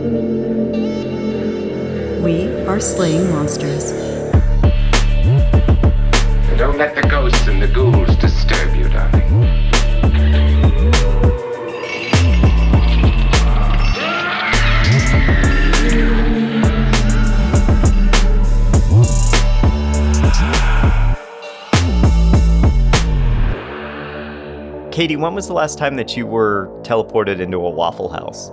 We are slaying monsters. Don't let the ghosts and the ghouls disturb you, darling. Katie, when was the last time that you were teleported into a Waffle House?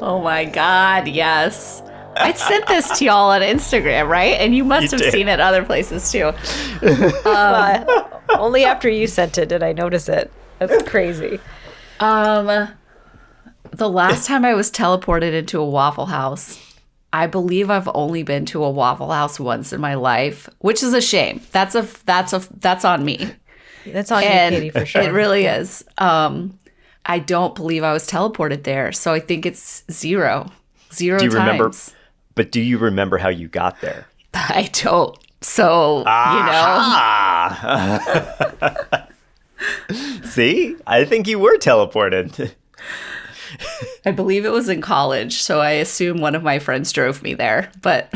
Oh my God, yes. I sent this to y'all on Instagram, right? And you must have seen it other places too. Only after you sent it did I notice it. That's crazy. The last time I was teleported into a Waffle House, I believe I've only been to a Waffle House once in my life, which is a shame. That's on me. That's on you, Katie, for sure. It really is. I don't believe I was teleported there, so I think it's zero Do you times. remember? But do you remember how you got there? I don't. So, See? I think you were teleported. I believe it was in college, so I assume one of my friends drove me there. But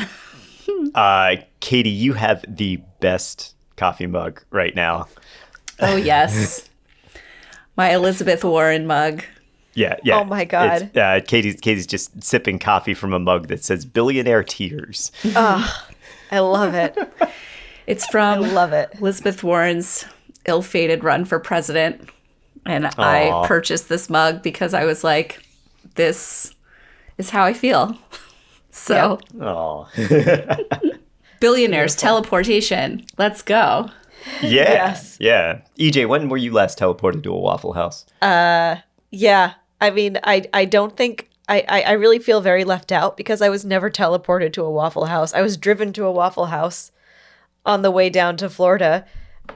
Katie, you have the best coffee mug right now. oh yes, my Elizabeth Warren mug. Yeah. Oh my God. Katie's just sipping coffee from a mug that says "Billionaire Tears." Oh, I love it. It's from I love it. Elizabeth Warren's ill-fated run for president. And I purchased this mug because I was like, this is how I feel. So, billionaires, teleportation. Let's go. Yeah. Yes. Yeah. EJ, when were you last teleported to a Waffle House? Yeah. I mean, I don't think I really feel very left out because I was never teleported to a Waffle House. I was driven to a Waffle House on the way down to Florida.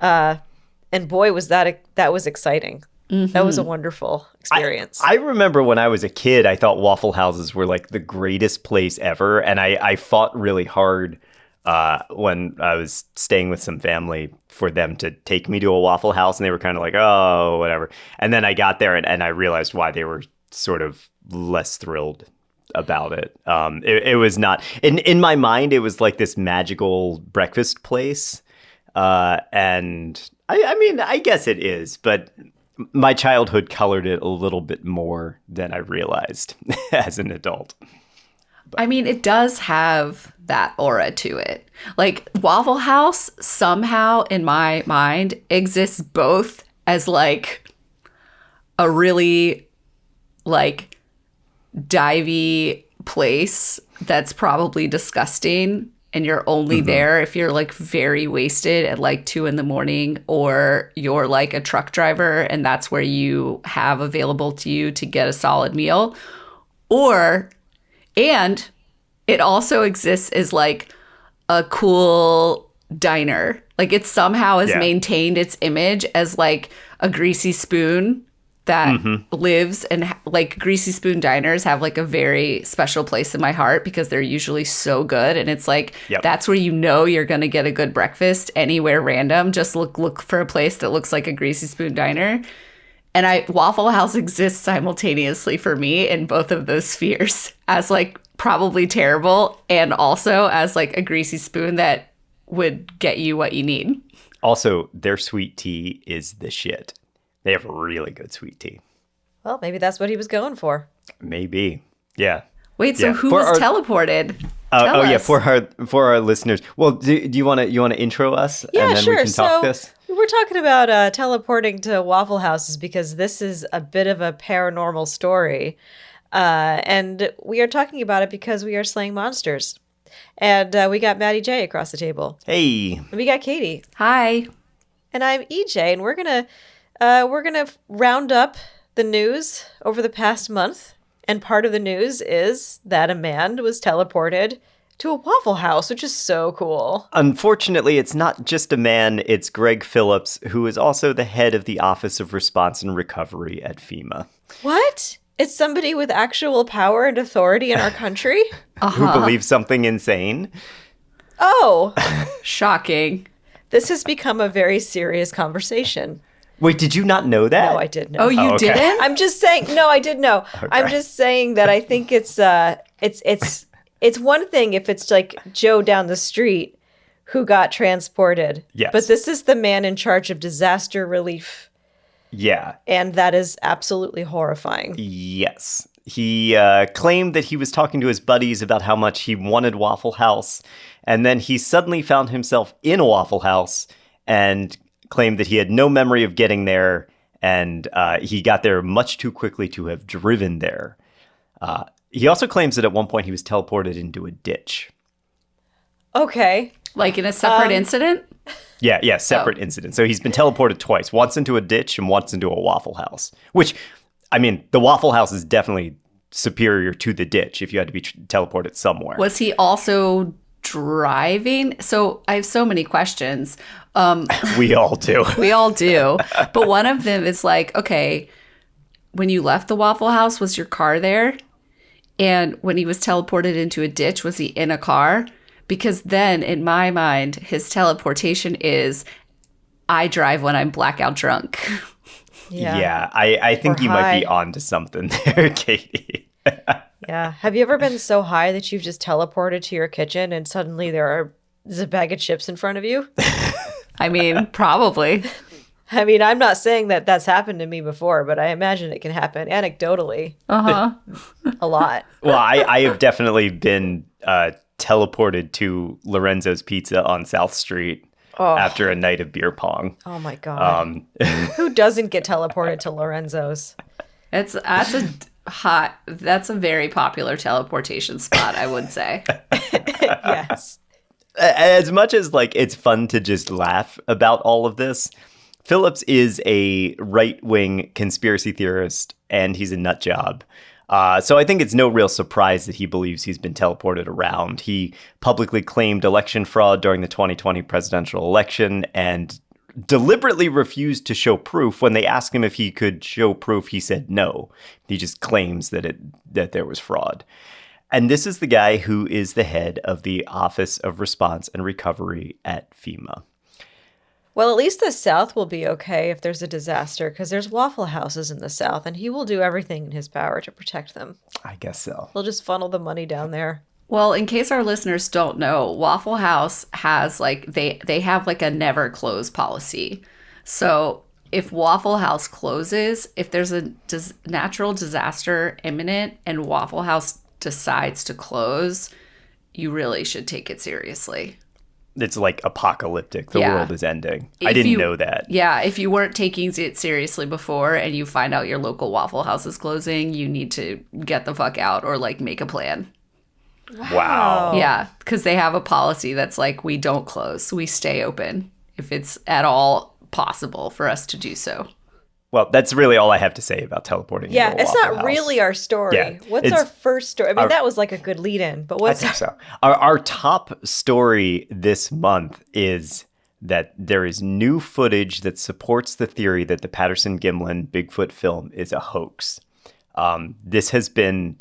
And boy, was that was exciting. Mm-hmm. That was a wonderful experience. I remember when I was a kid, I thought Waffle Houses were like the greatest place ever. And I fought really hard when I was staying with some family for them to take me to a Waffle House. And they were kind of like, oh, whatever. And then I got there and I realized why they were sort of less thrilled about it. It was not, in my mind, it was like this magical breakfast place. And I mean, I guess it is, but my childhood colored it a little bit more than I realized as an adult. I mean, it does have that aura to it. Like, Waffle House somehow, in my mind, exists both as, like, a really, like, divey place that's probably disgusting, and you're only there if you're, like, very wasted at, like, 2 a.m, or you're, like, a truck driver, and that's where you have available to you to get a solid meal. And it also exists as, like, a cool diner. Like, it somehow has maintained its image as, like, a greasy spoon that lives, and, like, greasy spoon diners have, like, a very special place in my heart because they're usually so good. And it's like, that's where you know you're going to get a good breakfast anywhere random. Just look for a place that looks like a greasy spoon diner. And Waffle House exists simultaneously for me in both of those spheres as, like, probably terrible, and also as, like, a greasy spoon that would get you what you need. Also, their sweet tea is the shit. They have really good sweet tea. Well, maybe that's what he was going for. Maybe. Yeah. Wait, so who was teleported? Tell us. For our listeners. Well, do you want to intro us? Yeah, and then sure. we can talk this? We're talking about teleporting to Waffle Houses because this is a bit of a paranormal story. And we are talking about it because we are slaying monsters. And we got Maddie J across the table. Hey. And we got Katie. Hi. And I'm EJ, and we're gonna round up the news over the past month. And part of the news is that a man was teleported to a Waffle House, which is so cool. Unfortunately, it's not just a man, it's Greg Phillips, who is also the head of the Office of Response and Recovery at FEMA. What? It's somebody with actual power and authority in our country? Who believes something insane. Oh. Shocking. This has become a very serious conversation. Wait, did you not know that? No, I did know. Oh, you okay. didn't? I'm just saying. No, I did know. Okay. I'm just saying that I think it's one thing if it's like Joe down the street who got transported. Yes. But this is the man in charge of disaster relief. Yeah. And that is absolutely horrifying. Yes. He claimed that he was talking to his buddies about how much he wanted Waffle House, and then he suddenly found himself in a Waffle House and claimed that he had no memory of getting there, and he got there much too quickly to have driven there. He also claims that at one point he was teleported into a ditch. Okay. Like in a separate incident? Yeah, separate incidents. So he's been teleported twice, once into a ditch and once into a Waffle House, which, I mean, the Waffle House is definitely superior to the ditch if you had to be teleported somewhere. Was he also driving? So I have so many questions. We all do. We all do. But one of them is like, okay, when you left the Waffle House, was your car there? And when he was teleported into a ditch, was he in a car? Because then, in my mind, his teleportation is, I drive when I'm blackout drunk. Yeah, I think Or you might be high. onto something there, Katie. Yeah. Have you ever been so high that you've just teleported to your kitchen and suddenly there's a bag of chips in front of you? I mean, probably. I mean, I'm not saying that that's happened to me before, but I imagine it can happen anecdotally a lot. Well, I have definitely been teleported to Lorenzo's Pizza on South Street after a night of beer pong. Oh my God. Who doesn't get teleported to Lorenzo's? That's a very popular teleportation spot, I would say. Yes. As much as like it's fun to just laugh about all of this, Phillips is a right-wing conspiracy theorist and he's a nut job. So I think it's no real surprise that he believes he's been teleported around. He publicly claimed election fraud during the 2020 presidential election and deliberately refused to show proof. When they asked him if he could show proof, he said no. He just claims that there was fraud. And this is the guy who is the head of the Office of Response and Recovery at FEMA. Well, at least the South will be okay if there's a disaster because there's Waffle Houses in the South and he will do everything in his power to protect them. I guess so. He'll just funnel the money down there. Well, in case our listeners don't know, Waffle House has like they have like a never close policy. So if Waffle House closes, if there's a natural disaster imminent and Waffle House decides to close, you really should take it seriously. It's like apocalyptic. The world is ending. I didn't know that. Yeah, if you weren't taking it seriously before and you find out your local Waffle House is closing, you need to get the fuck out or like make a plan. Wow. Yeah, because they have a policy that's like, we don't close, we stay open if it's at all possible for us to do so. Well, that's really all I have to say about teleporting. Yeah, into a it's Waffle not House. really our story. Yeah, What's our first story? I mean, that was like a good lead-in, but I what's think so. Our top story this month is that there is new footage that supports the theory that the Patterson Gimlin Bigfoot film is a hoax. This has been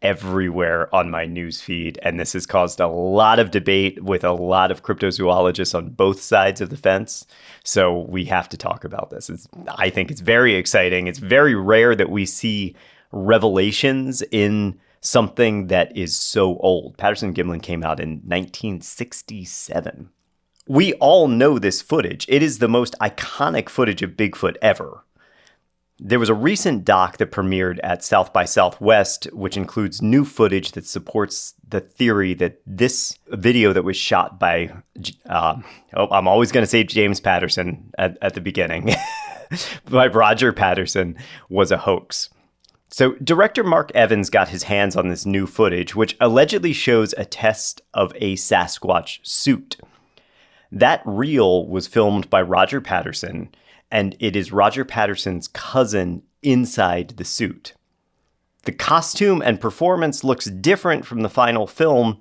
everywhere on my news feed, and this has caused a lot of debate with a lot of cryptozoologists on both sides of the fence. So we have to talk about this. I think it's very exciting. It's very rare that we see revelations in something that is so old. Patterson Gimlin came out in 1967. We all know this footage. It is the most iconic footage of Bigfoot ever. There was a recent doc that premiered at South by Southwest, which includes new footage that supports the theory that this video that was shot by, I'm always going to say James Patterson at the beginning, by Roger Patterson, was a hoax. So director Mark Evans got his hands on this new footage, which allegedly shows a test of a Sasquatch suit. That reel was filmed by Roger Patterson, and it is Roger Patterson's cousin inside the suit. The costume and performance looks different from the final film,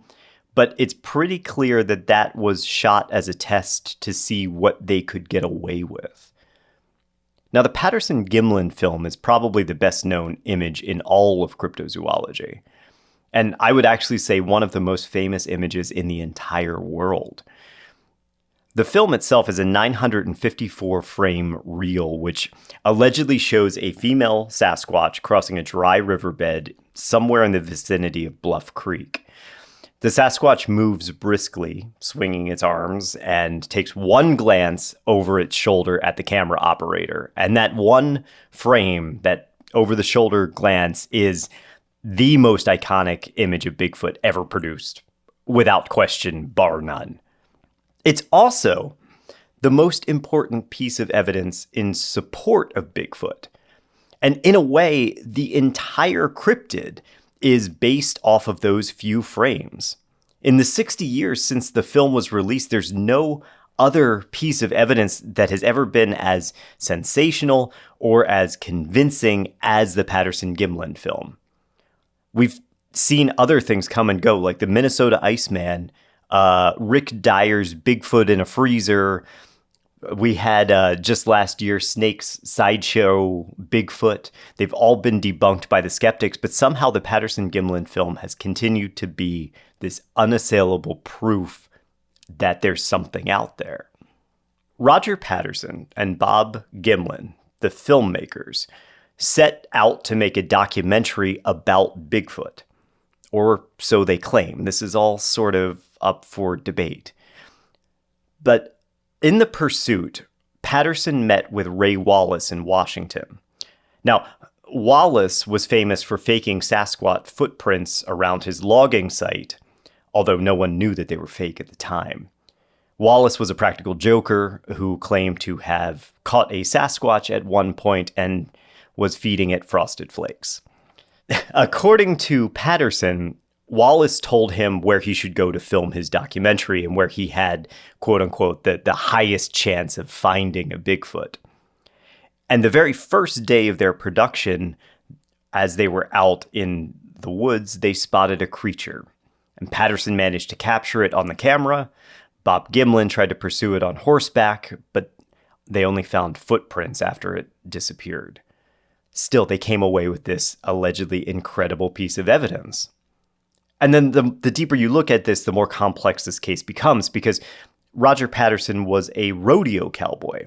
but it's pretty clear that that was shot as a test to see what they could get away with. Now, the Patterson Gimlin film is probably the best known image in all of cryptozoology. And I would actually say one of the most famous images in the entire world. The film itself is a 954 frame reel, which allegedly shows a female Sasquatch crossing a dry riverbed somewhere in the vicinity of Bluff Creek. The Sasquatch moves briskly, swinging its arms, and takes one glance over its shoulder at the camera operator. And that one frame, that over-the-shoulder glance, is the most iconic image of Bigfoot ever produced, without question, bar none. It's also the most important piece of evidence in support of Bigfoot. And in a way, the entire cryptid is based off of those few frames. In the 60 years since the film was released, there's no other piece of evidence that has ever been as sensational or as convincing as the Patterson Gimlin film. We've seen other things come and go, like the Minnesota Iceman, Rick Dyer's Bigfoot in a Freezer. We had just last year Snake's Sideshow Bigfoot. They've all been debunked by the skeptics, but somehow the Patterson Gimlin film has continued to be this unassailable proof that there's something out there. Roger Patterson and Bob Gimlin, the filmmakers, set out to make a documentary about Bigfoot. Or so they claim. This is all sort of up for debate. But in the pursuit, Patterson met with Ray Wallace in Washington. Now, Wallace was famous for faking Sasquatch footprints around his logging site, although no one knew that they were fake at the time. Wallace was a practical joker who claimed to have caught a Sasquatch at one point and was feeding it Frosted Flakes. According to Patterson, Wallace told him where he should go to film his documentary and where he had, quote unquote, the highest chance of finding a Bigfoot. And the very first day of their production, as they were out in the woods, they spotted a creature. And Patterson managed to capture it on the camera. Bob Gimlin tried to pursue it on horseback, but they only found footprints after it disappeared. Still, they came away with this allegedly incredible piece of evidence. And then the deeper you look at this, the more complex this case becomes, because Roger Patterson was a rodeo cowboy,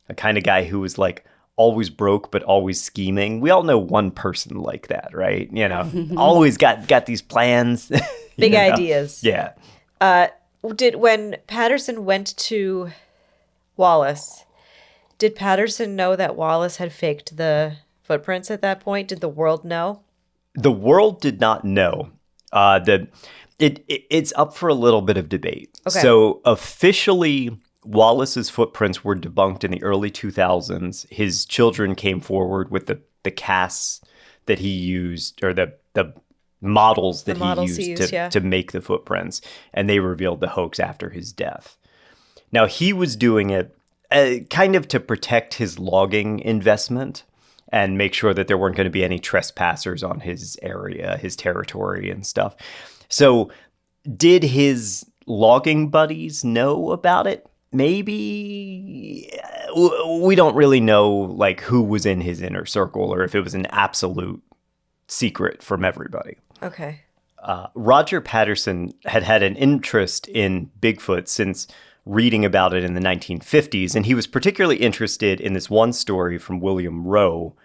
a kind of guy who was like always broke but always scheming. We all know one person like that, right? You know, always got these plans. Big ideas. Yeah. When Patterson went to Wallace, did Patterson know that Wallace had faked the footprints at that point? Did the world know? The world did not know. It's up for a little bit of debate. Okay. So officially, Wallace's footprints were debunked in the early 2000s. His children came forward with the casts that he used, or the models that he used to make the footprints, and they revealed the hoax after his death. Now, he was doing it kind of to protect his logging investment and make sure that there weren't going to be any trespassers on his area, his territory and stuff. So did his logging buddies know about it? Maybe. We don't really know like who was in his inner circle or if it was an absolute secret from everybody. Okay. Roger Patterson had an interest in Bigfoot since reading about it in the 1950s, and he was particularly interested in this one story from William Rowe,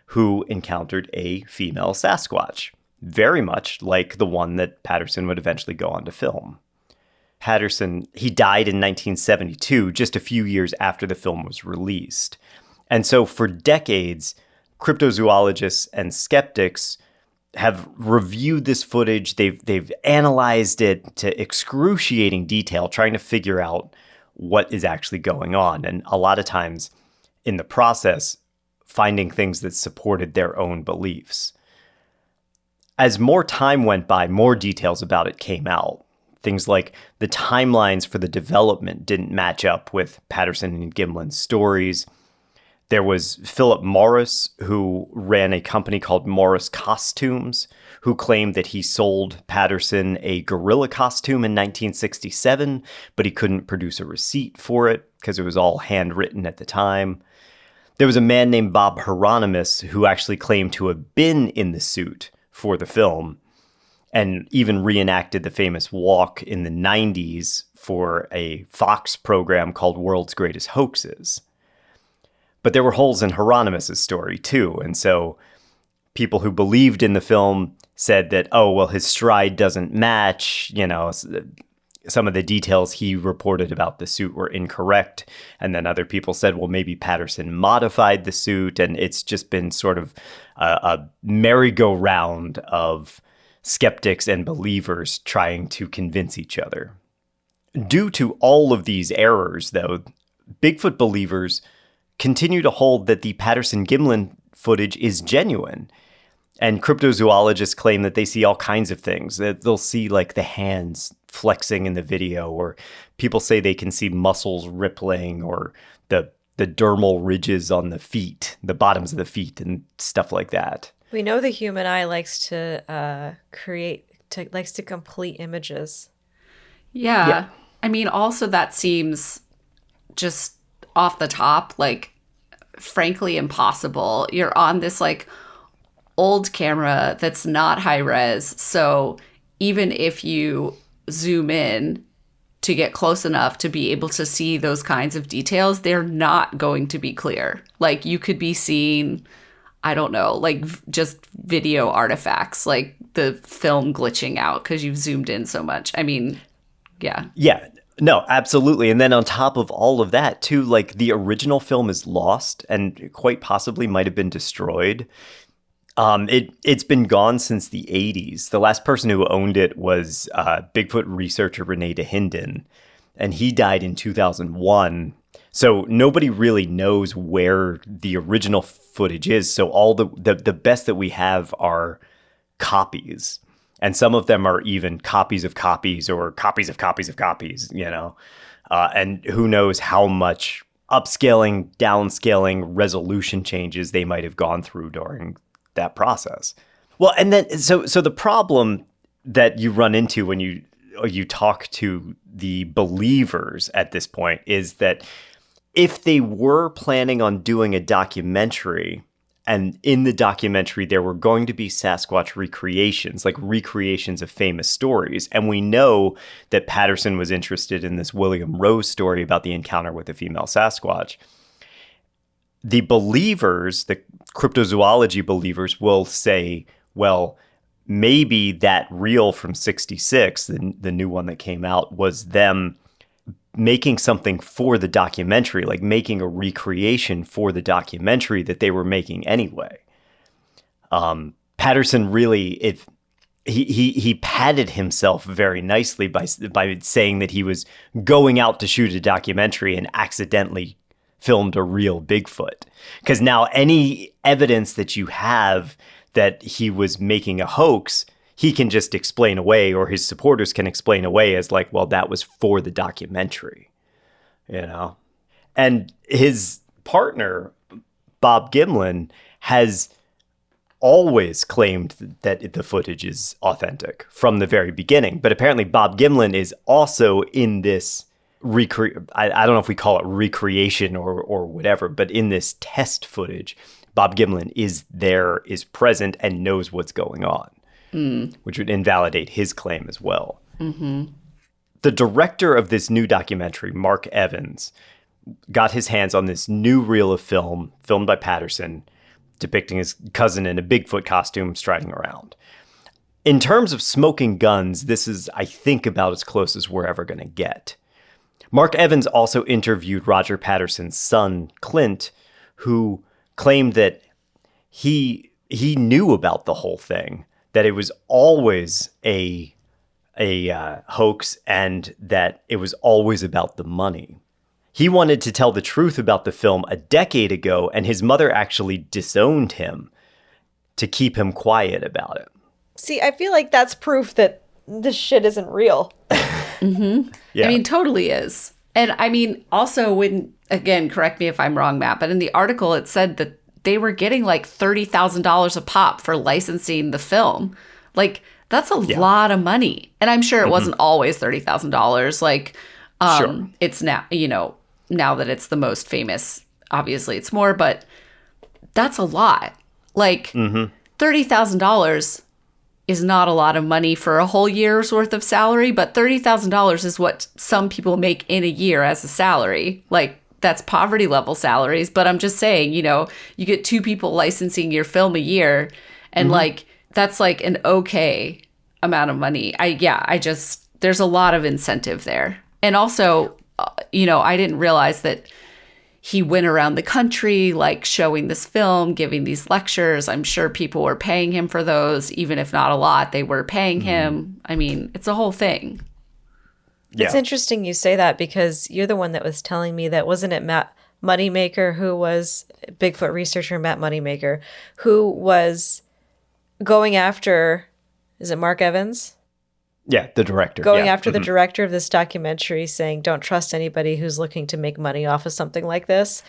who encountered a female Sasquatch, very much like the one that Patterson would eventually go on to film. Patterson, he died in 1972, just a few years after the film was released. And so for decades, cryptozoologists and skeptics have reviewed this footage. They've analyzed it to excruciating detail, trying to figure out what is actually going on. And a lot of times in the process, finding things that supported their own beliefs. As more time went by, more details about it came out. Things like the timelines for the development didn't match up with Patterson and Gimlin's stories. There was Philip Morris, who ran a company called Morris Costumes, who claimed that he sold Patterson a gorilla costume in 1967, but he couldn't produce a receipt for it because it was all handwritten at the time. There was a man named Bob Hieronymus who actually claimed to have been in the suit for the film. and even reenacted the famous walk in the 90s for a Fox program called World's Greatest Hoaxes. But there were holes in Hieronymus's story too, and so people who believed in the film said that, oh, well, his stride doesn't match, some of the details he reported about the suit were incorrect. And then other people said, well, maybe Patterson modified the suit. And it's just been sort of a merry-go-round of skeptics and believers trying to convince each other. Due to all of these errors, though, Bigfoot believers continue to hold that the Patterson Gimlin footage is genuine. And cryptozoologists claim that they see all kinds of things. That they'll see like the hands flexing in the video, or people say they can see muscles rippling, or the dermal ridges on the feet, the bottoms of the feet, and stuff like that. We know the human eye likes to complete images. Yeah. I mean, also that seems just off the top, like, frankly impossible. You're on this like old camera that's not high res, so even if you zoom in to get close enough to be able to see those kinds of details, they're not going to be clear. Like, you could be seeing, I don't know, like just video artifacts, like the film glitching out because you've zoomed in so much. I mean, yeah. No, absolutely. And then on top of all of that, too, like the original film is lost and quite possibly might have been destroyed. It's been gone since the 80s. The last person who owned it was Bigfoot researcher Rene Dahinden, and he died in 2001. So nobody really knows where the original footage is. So all the best that we have are copies. And some of them are even copies of copies or copies of copies of copies, and who knows how much upscaling, downscaling, resolution changes they might have gone through during that process. Well, and then so the problem that you run into when you talk to the believers at this point is that if they were planning on doing a documentary, and in the documentary there were going to be Sasquatch recreations, like recreations of famous stories, and we know that Patterson was interested in this William Rose story about the encounter with a female Sasquatch. The believers, the cryptozoology believers, will say, well, maybe that reel from 66, the new one that came out, was them making something for the documentary, like making a recreation for the documentary that they were making anyway. Patterson really, he padded himself very nicely by saying that he was going out to shoot a documentary and accidentally filmed a real Bigfoot. Because now any evidence that you have that he was making a hoax, he can just explain away, or his supporters can explain away as like, well, that was for the documentary, And his partner, Bob Gimlin, has always claimed that the footage is authentic from the very beginning. But apparently Bob Gimlin is also in this I don't know if we call it recreation or whatever, but in this test footage, Bob Gimlin is present and knows what's going on, which would invalidate his claim as well. Mm-hmm. The director of this new documentary, Mark Evans, got his hands on this new reel of film filmed by Patterson, depicting his cousin in a Bigfoot costume striding around. In terms of smoking guns, this is, I think, about as close as we're ever going to get. Mark Evans also interviewed Roger Patterson's son, Clint, who claimed that he knew about the whole thing, that it was always a hoax, and that it was always about the money. He wanted to tell the truth about the film a decade ago, and his mother actually disowned him to keep him quiet about it. See, I feel like that's proof that this shit isn't real. Mm-hmm. Yeah. I mean, totally is. And I mean, also when, again, correct me if I'm wrong, Matt, but in the article it said that they were getting like $30,000 a pop for licensing the film. Like, that's a lot of money. And I'm sure it wasn't always $30,000. Like, sure. It's now, now that it's the most famous, obviously it's more, but that's a lot. Like, $30,000 is not a lot of money for a whole year's worth of salary, but $30,000 is what some people make in a year as a salary. Like, that's poverty level salaries. But I'm just saying, you know, you get 2 people licensing your film a year, and like, that's like an okay amount of money. There's a lot of incentive there. And also, you know, I didn't realize that he went around the country, like, showing this film, giving these lectures. I'm sure people were paying him for those, even if not a lot, they were paying him. I mean, it's a whole thing. Yeah. It's interesting you say that, because you're the one that was telling me that, wasn't it Matt Moneymaker, who was Bigfoot researcher, Matt Moneymaker, who was going after, is it Mark Evans? Yeah, the director. Going after the director of this documentary, saying, don't trust anybody who's looking to make money off of something like this.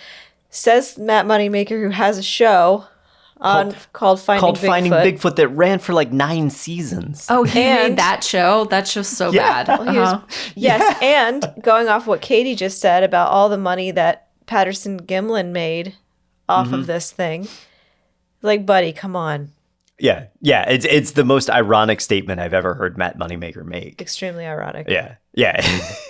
Says Matt Moneymaker, who has a show called Finding Bigfoot. That ran for like 9 seasons. Oh, he made that show? That's just so bad. Yes, and going off what Katie just said about all the money that Patterson Gimlin made off of this thing. Like, buddy, come on. Yeah. It's the most ironic statement I've ever heard Matt Moneymaker make. Extremely ironic. Yeah.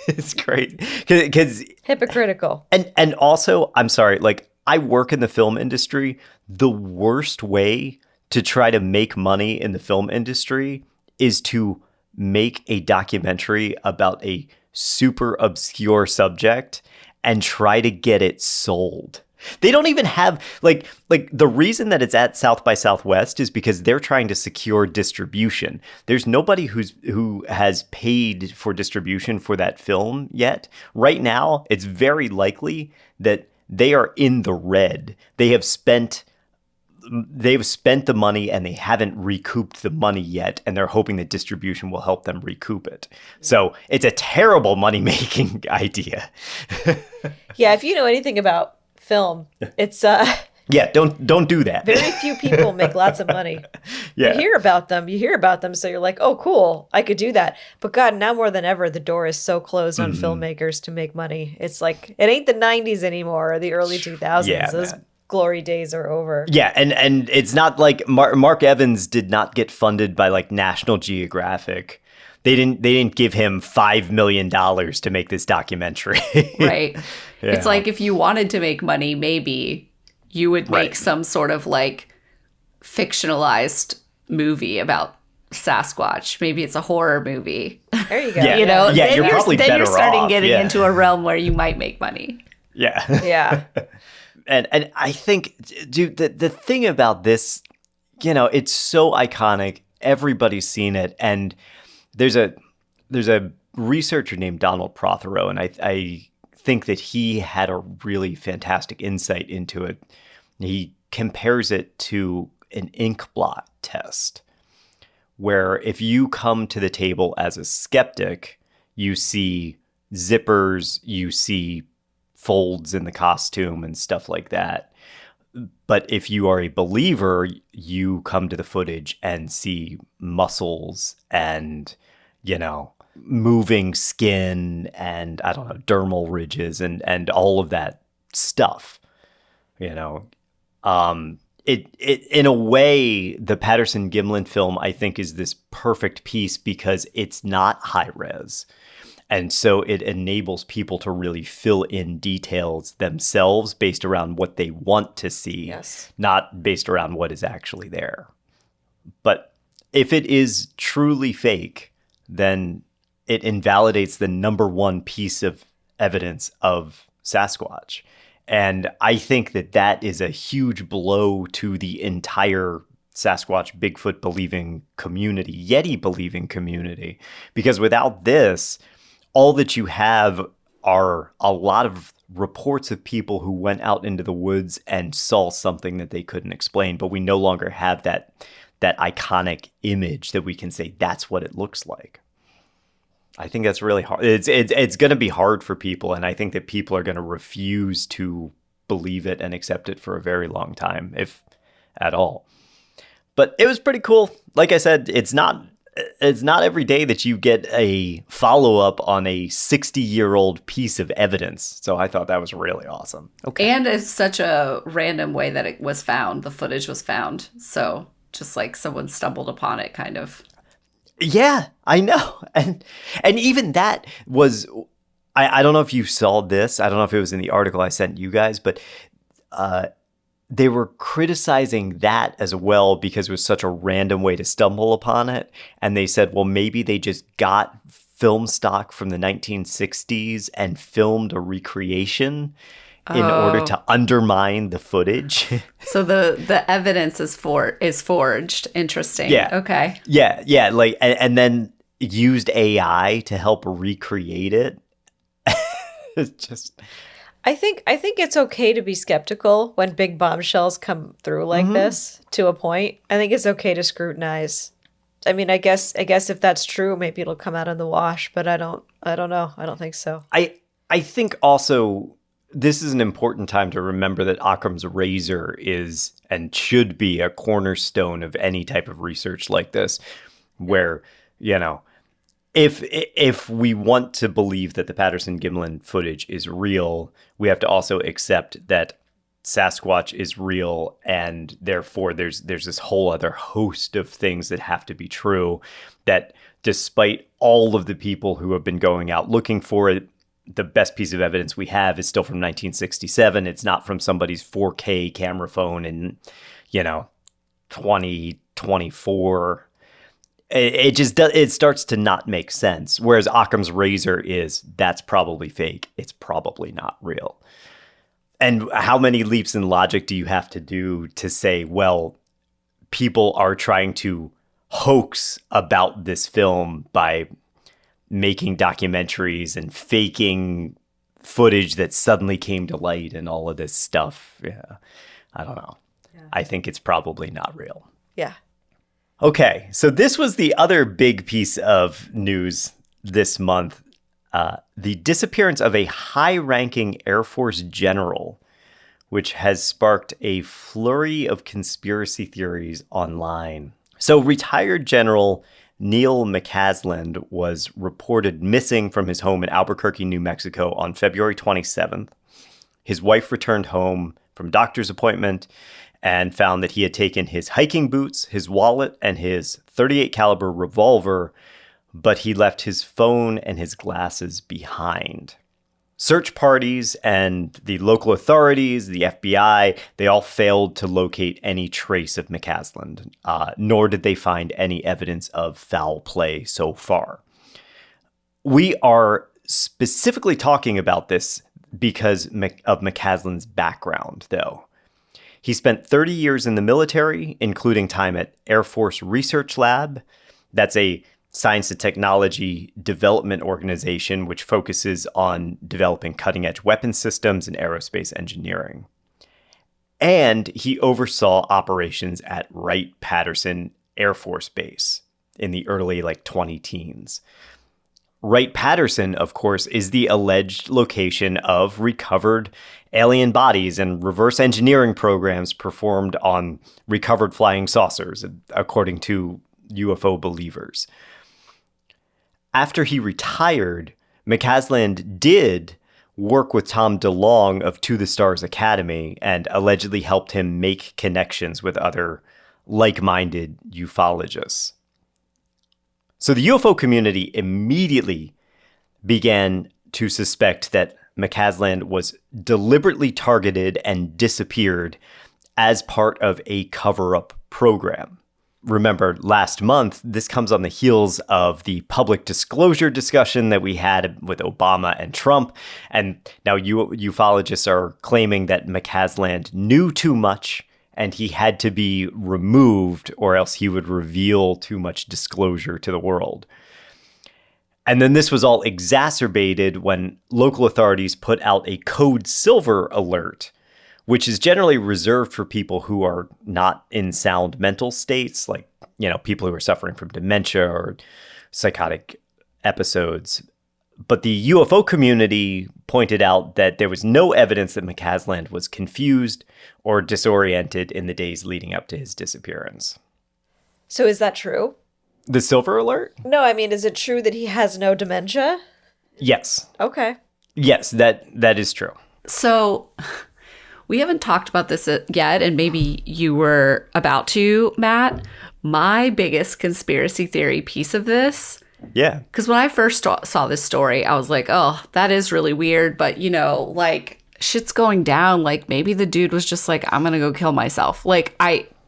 It's great. Because hypocritical. And also, I'm sorry, like, I work in the film industry. The worst way to try to make money in the film industry is to make a documentary about a super obscure subject and try to get it sold. They don't even have like the reason that it's at South by Southwest is because they're trying to secure distribution. There's nobody who has paid for distribution for that film yet. Right now, it's very likely that they are in the red. They've spent the money and they haven't recouped the money yet, and they're hoping that distribution will help them recoup it. So it's a terrible money-making idea. Yeah, if you know anything about film, it's yeah, don't do that. Very few people make lots of money. Yeah. You hear about them, so you're like, oh, cool, I could do that. But God, now more than ever, the door is so closed on filmmakers to make money. It's like, it ain't the 90s anymore or the early 2000s. Yeah, Those man. glory days are over. Yeah, and it's not like Mark Evans did not get funded by like National Geographic. They didn't give him $5 million to make this documentary. Right. Yeah. It's like, if you wanted to make money, maybe you would make some sort of like fictionalized movie about Sasquatch. Maybe it's a horror movie. There you go. Yeah. You know, Yeah, then you're probably then better you're starting off. getting Yeah. into a realm where you might make money. Yeah. Yeah. And I think, dude, the thing about this, you know, it's so iconic. Everybody's seen it, and there's a researcher named Donald Prothero, and I think that he had a really fantastic insight into it. He compares it to an ink blot test, where if you come to the table as a skeptic, you see zippers, you see folds in the costume and stuff like that. But if you are a believer, you come to the footage and see muscles and, you know, moving skin and, I don't know, dermal ridges and all of that stuff, you know. It in a way, the Patterson Gimlin film, I think, is this perfect piece because it's not high res. And so it enables people to really fill in details themselves based around what they want to see, Yes. not based around what is actually there. But if it is truly fake, then it invalidates the number one piece of evidence of Sasquatch. And I think that is a huge blow to the entire Sasquatch, Bigfoot believing community, Yeti believing community, because without this, all that you have are a lot of reports of people who went out into the woods and saw something that they couldn't explain, but we no longer have that iconic image that we can say that's what it looks like. I think that's really hard. It's going to be hard for people, and I think that people are going to refuse to believe it and accept it for a very long time, if at all. But it was pretty cool. Like I said, it's not every day that you get a follow-up on a 60-year-old piece of evidence. So I thought that was really awesome. Okay. And it's such a random way that it was found. The footage was found. So just like someone stumbled upon it, kind of. Yeah, I know. And even that was, I don't know if you saw this. I don't know if it was in the article I sent you guys, but they were criticizing that as well because it was such a random way to stumble upon it. And they said, well, maybe they just got film stock from the 1960s and filmed a recreation in order to undermine the footage. So the evidence is forged. Interesting. Yeah. Okay. Yeah. Like, and then used AI to help recreate it. It's just. I think it's okay to be skeptical when big bombshells come through like this to a point. I think it's okay to scrutinize. I mean, I guess if that's true, maybe it'll come out in the wash, but I don't know. I don't think so. I think also this is an important time to remember that Occam's razor is and should be a cornerstone of any type of research like this, where, you know, if we want to believe that the Patterson Gimlin footage is real, we have to also accept that Sasquatch is real, and therefore there's this whole other host of things that have to be true, that despite all of the people who have been going out looking for it, the best piece of evidence we have is still from 1967. It's not from somebody's 4K camera phone in, 2024. It just does. It starts to not make sense. Whereas Occam's razor that's probably fake. It's probably not real. And how many leaps in logic do you have to do to say, well, people are trying to hoax about this film by making documentaries and faking footage that suddenly came to light and all of this stuff? Yeah, I don't know. Yeah. I think it's probably not real. Yeah. Okay, so this was the other big piece of news this month. The disappearance of a high-ranking Air Force general, which has sparked a flurry of conspiracy theories online. So retired General Neil McCasland was reported missing from his home in Albuquerque, New Mexico on February 27th. His wife returned home from doctor's appointment and found that he had taken his hiking boots, his wallet, and his .38 caliber revolver, but he left his phone and his glasses behind. Search parties and the local authorities, the FBI, they all failed to locate any trace of McCasland, nor did they find any evidence of foul play so far. We are specifically talking about this because of McCasland's background, though. He spent 30 years in the military, including time at Air Force Research Lab. That's a science and technology development organization which focuses on developing cutting-edge weapon systems and aerospace engineering. And he oversaw operations at Wright-Patterson Air Force Base in the early 20-teens. Wright-Patterson, of course, is the alleged location of recovered alien bodies and reverse engineering programs performed on recovered flying saucers, according to UFO believers. After he retired, McCasland did work with Tom DeLonge of To the Stars Academy and allegedly helped him make connections with other like-minded ufologists. So the UFO community immediately began to suspect that McCasland was deliberately targeted and disappeared as part of a cover-up program. Remember, last month, this comes on the heels of the public disclosure discussion that we had with Obama and Trump. And now ufologists are claiming that McCasland knew too much and he had to be removed or else he would reveal too much disclosure to the world. And then this was all exacerbated when local authorities put out a Code Silver alert, which is generally reserved for people who are not in sound mental states, like, people who are suffering from dementia or psychotic episodes. But the UFO community pointed out that there was no evidence that McCasland was confused or disoriented in the days leading up to his disappearance. So is that true? The Silver Alert? No, I mean, is it true that he has no dementia? Yes. Okay. Yes, that is true. So We haven't talked about this yet, and maybe you were about to, Matt. My biggest conspiracy theory piece of this. Yeah. Because when I first saw this story, I was like, oh, that is really weird. But, you know, like, shit's going down. Like, maybe the dude was just like, I'm going to go kill myself. Like,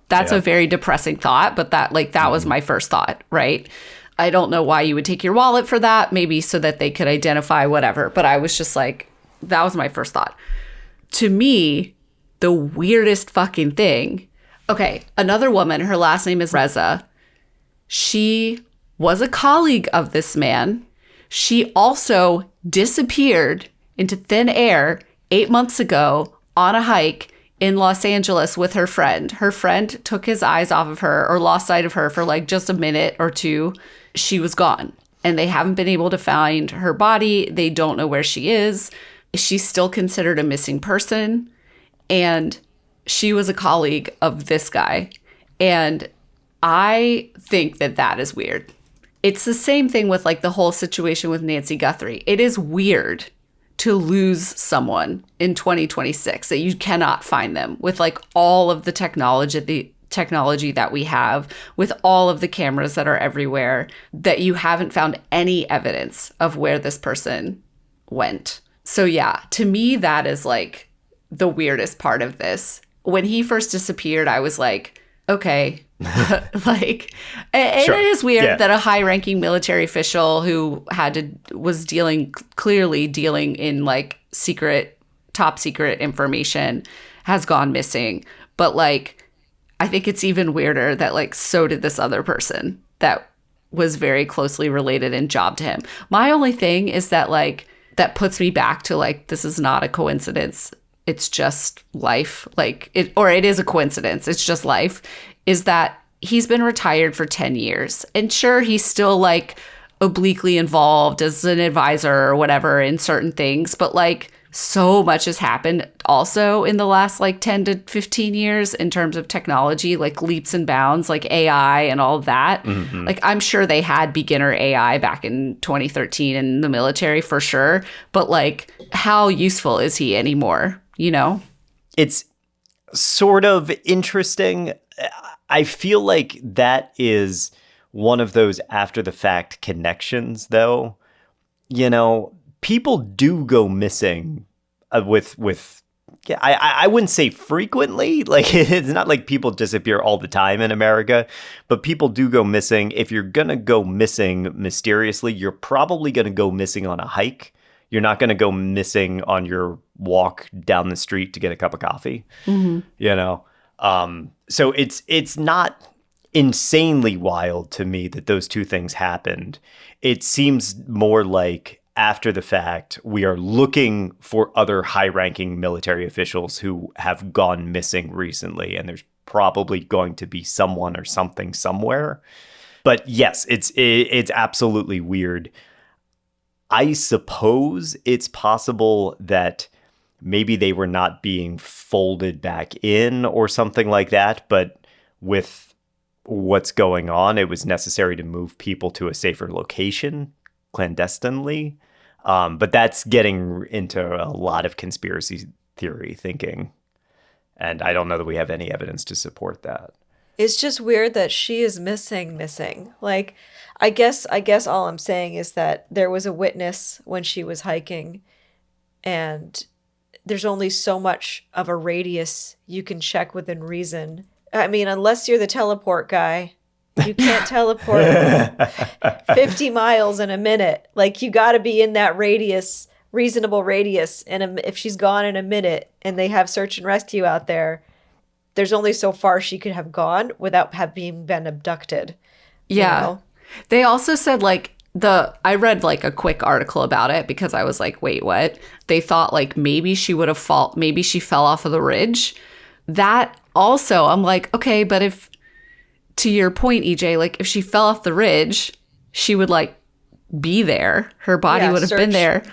that's a very depressing thought. But that was my first thought, right? I don't know why you would take your wallet for that. Maybe so that they could identify whatever. But I was just like, that was my first thought. To me, the weirdest fucking thing. Okay, another woman, her last name is Reza. She was a colleague of this man. She also disappeared into thin air 8 months ago on a hike in Los Angeles with her friend. Her friend took his eyes off of her or lost sight of her for like just a minute or two. She was gone and they haven't been able to find her body. They don't know where she is. She's still considered a missing person. And she was a colleague of this guy. And I think that is weird. It's the same thing with like the whole situation with Nancy Guthrie. It is weird to lose someone in 2026 that you cannot find them with like all of the technology that we have, with all of the cameras that are everywhere, that you haven't found any evidence of where this person went. So yeah, to me, that is like the weirdest part of this. When he first disappeared, I was like, okay, like, and Sure. it is weird that a high-ranking military official who was clearly dealing in like top secret information has gone missing. But like, I think it's even weirder that like, so did this other person that was very closely related and jobbed to him. My only thing is that like, that puts me back to like, this is not a coincidence. It's just life. Like it is a coincidence. It's just life. Is that he's been retired for 10 years. And sure, he's still like obliquely involved as an advisor or whatever in certain things. But like so much has happened also in the last like 10 to 15 years in terms of technology, like leaps and bounds, like AI and all of that. Mm-hmm. Like I'm sure they had beginner AI back in 2013 in the military for sure. But like how useful is he anymore? You know? It's sort of interesting. I feel like that is one of those after the fact connections, though. You know, people do go missing I wouldn't say frequently. Like, it's not like people disappear all the time in America, but people do go missing. If you're going to go missing mysteriously, you're probably going to go missing on a hike. You're not going to go missing on your walk down the street to get a cup of coffee, you know? So it's not insanely wild to me that those two things happened. It seems more like after the fact, we are looking for other high-ranking military officials who have gone missing recently, and there's probably going to be someone or something somewhere. But yes, it's absolutely weird. I suppose it's possible that maybe they were not being folded back in or something like that, but with what's going on, it was necessary to move people to a safer location clandestinely. But that's getting into a lot of conspiracy theory thinking. And I don't know that we have any evidence to support that. It's just weird that she is missing. Like, I guess all I'm saying is that there was a witness when she was hiking, and there's only so much of a radius you can check within reason. I mean, unless you're the teleport guy, you can't teleport 50 miles in a minute. Like, you got to be in that radius, reasonable radius. And if she's gone in a minute and they have search and rescue out there, there's only so far she could have gone without having been abducted. Yeah. You know? They also said like I read like a quick article about it because I was like, wait, what? They thought like maybe she fell off of the ridge. That also, I'm like, okay, but if, to your point, EJ, like if she fell off the ridge, she would like be there. Her body would have been there.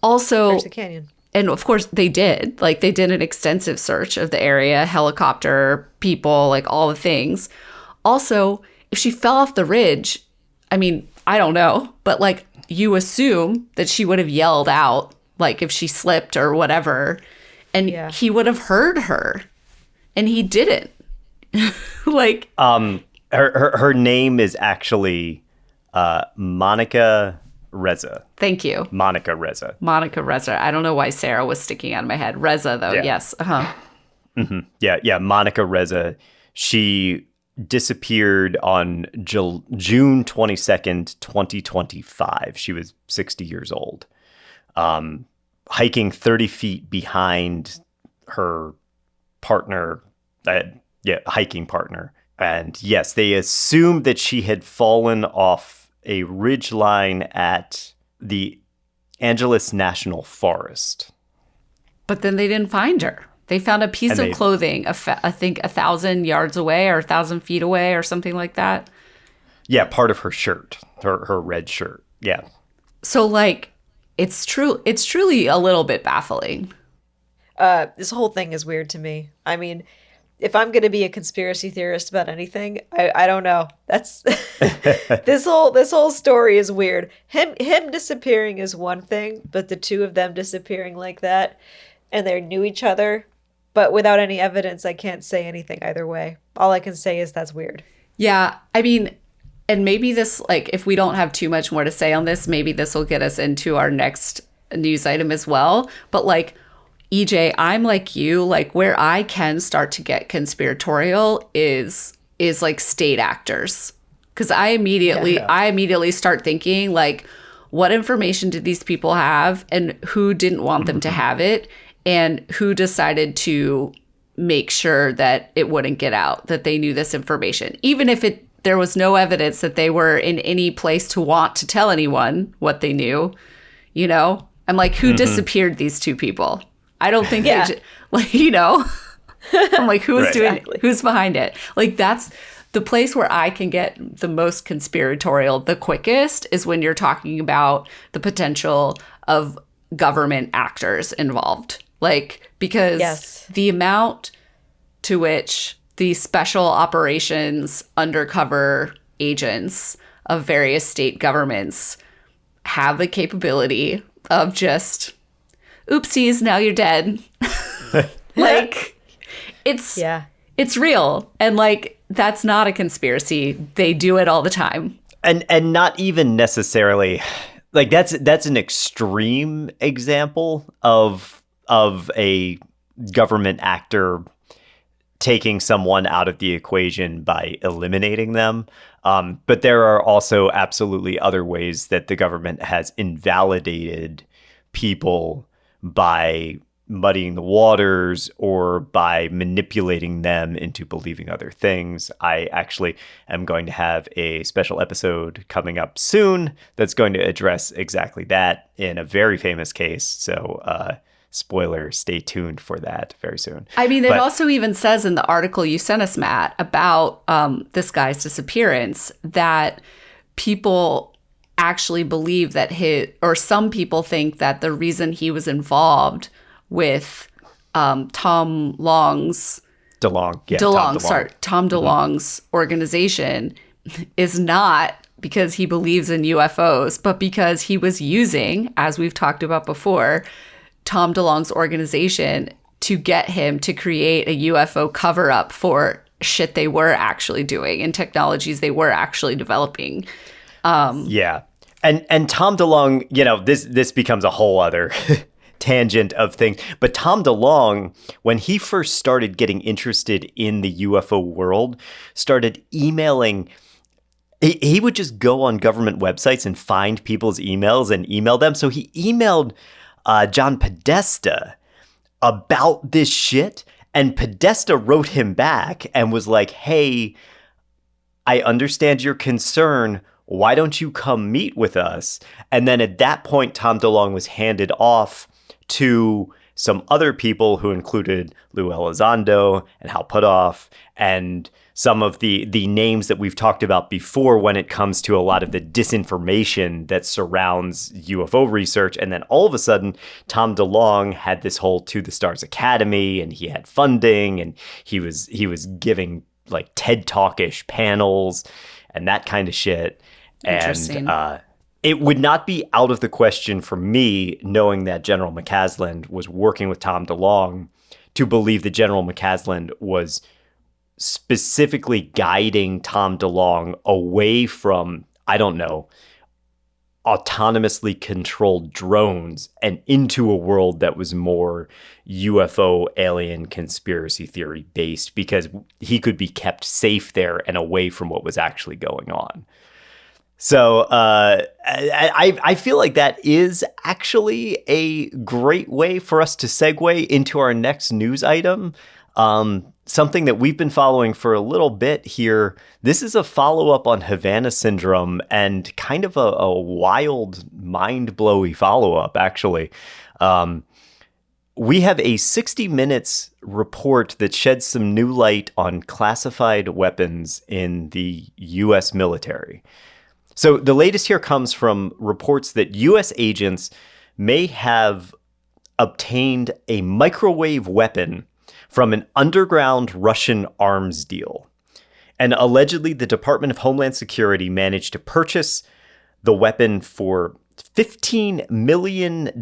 Also, search the canyon. And of course they did. Like they did an extensive search of the area, helicopter, people, like all the things. Also, if she fell off the ridge, I mean, I don't know, but like you assume that she would have yelled out, like if she slipped or whatever. and he would have heard her, and he didn't. Like, her name is actually Monica Reza. Thank you. Monica Reza. Monica Reza. I don't know why Sarah was sticking out of my head. Reza, though, yes. Mm-hmm. Yeah, Monica Reza. She disappeared on June 22nd, 2025. She was 60 years old. Hiking 30 feet behind her partner, hiking partner. And yes, they assumed that she had fallen off a ridge line at the Angeles National Forest. But then they didn't find her. They found a piece of clothing, I think 1,000 yards away or 1,000 feet away or something like that. Yeah, part of her shirt, her red shirt. Yeah. So, like, it's truly a little bit baffling. This whole thing is weird to me. I mean, if I'm going to be a conspiracy theorist about anything, I don't know. That's this whole story is weird. Him disappearing is one thing, but the two of them disappearing like that, and they knew each other, but without any evidence, I can't say anything either way. All I can say is that's weird. Yeah, I mean, and maybe this, like, if we don't have too much more to say on this, maybe this will get us into our next news item as well. But, like, EJ, I'm like you, like, where I can start to get conspiratorial is like state actors. Because I immediately start thinking, like, what information did these people have and who didn't want them to have it and who decided to make sure that it wouldn't get out, that they knew this information, even if there was no evidence that they were in any place to want to tell anyone what they knew, you know? I'm like, who disappeared these two people? I don't think like, you know, I'm like, who's who's behind it? Like, that's the place where I can get the most conspiratorial the quickest is when you're talking about the potential of government actors involved. Like, because the amount to which the special operations undercover agents of various state governments have the capability of just, oopsies, now you're dead. Like, it's real. And, like, that's not a conspiracy. They do it all the time. And not even necessarily, like, that's an extreme example of a government actor taking someone out of the equation by eliminating them. But there are also absolutely other ways that the government has invalidated people by muddying the waters or by manipulating them into believing other things. I actually am going to have a special episode coming up soon that's going to address exactly that in a very famous case. So, spoiler, stay tuned for that very soon. I mean, it also even says in the article you sent us, Matt, about this guy's disappearance that people actually believe that some people think that the reason he was involved with Tom DeLonge's organization is not because he believes in UFOs, but because he was using, as we've talked about before, Tom DeLonge's organization to get him to create a UFO cover-up for shit they were actually doing and technologies they were actually developing. And Tom DeLonge, you know, this becomes a whole other tangent of things. But Tom DeLonge, when he first started getting interested in the UFO world, started emailing. He would just go on government websites and find people's emails and email them. So he emailed John Podesta about this shit, and Podesta wrote him back and was like, hey, I understand your concern. Why don't you come meet with us? And then at that point, Tom DeLonge was handed off to some other people who included Lou Elizondo and Hal Puthoff and some of the names that we've talked about before when it comes to a lot of the disinformation that surrounds UFO research. And then all of a sudden, Tom DeLonge had this whole To the Stars Academy, and he had funding, and he was giving like TED Talk-ish panels and that kind of shit. Interesting. And it would not be out of the question for me, knowing that General McCasland was working with Tom DeLonge, to believe that General McCasland was specifically guiding Tom DeLonge away from, I don't know, autonomously controlled drones and into a world that was more UFO alien conspiracy theory based, because he could be kept safe there and away from what was actually going on. So I feel like that is actually a great way for us to segue into our next news item. Something that we've been following for a little bit here. This is a follow-up on Havana Syndrome, and kind of a wild, mind-blowy follow-up, actually. We have a 60 Minutes report that sheds some new light on classified weapons in the U.S. military. So the latest here comes from reports that U.S. agents may have obtained a microwave weapon from an underground Russian arms deal. And allegedly, the Department of Homeland Security managed to purchase the weapon for $15 million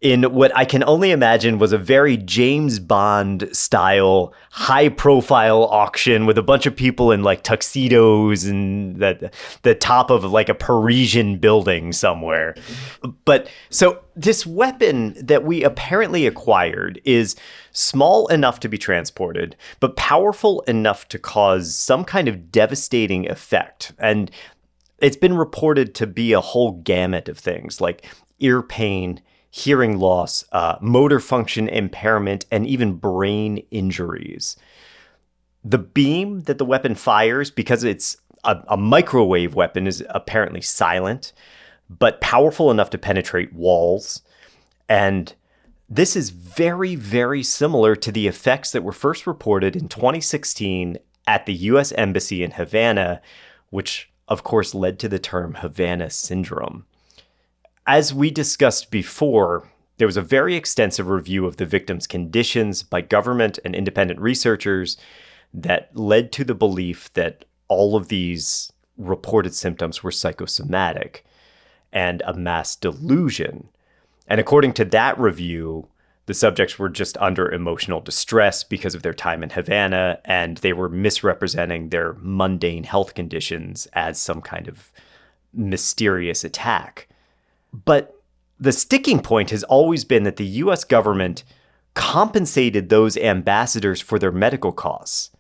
in what I can only imagine was a very James Bond style, high profile auction with a bunch of people in like tuxedos and the top of like a Parisian building somewhere. But so this weapon that we apparently acquired is small enough to be transported, but powerful enough to cause some kind of devastating effect. And it's been reported to be a whole gamut of things like ear pain, hearing loss, motor function impairment, and even brain injuries. The beam that the weapon fires, because it's a microwave weapon, is apparently silent, but powerful enough to penetrate walls. And this is very, very similar to the effects that were first reported in 2016 at the U.S. Embassy in Havana, which, of course, led to the term Havana Syndrome. As we discussed before, there was a very extensive review of the victim's conditions by government and independent researchers that led to the belief that all of these reported symptoms were psychosomatic and a mass delusion. And according to that review, the subjects were just under emotional distress because of their time in Havana, and they were misrepresenting their mundane health conditions as some kind of mysterious attack. But the sticking point has always been that the U.S. government compensated those ambassadors for their medical costs,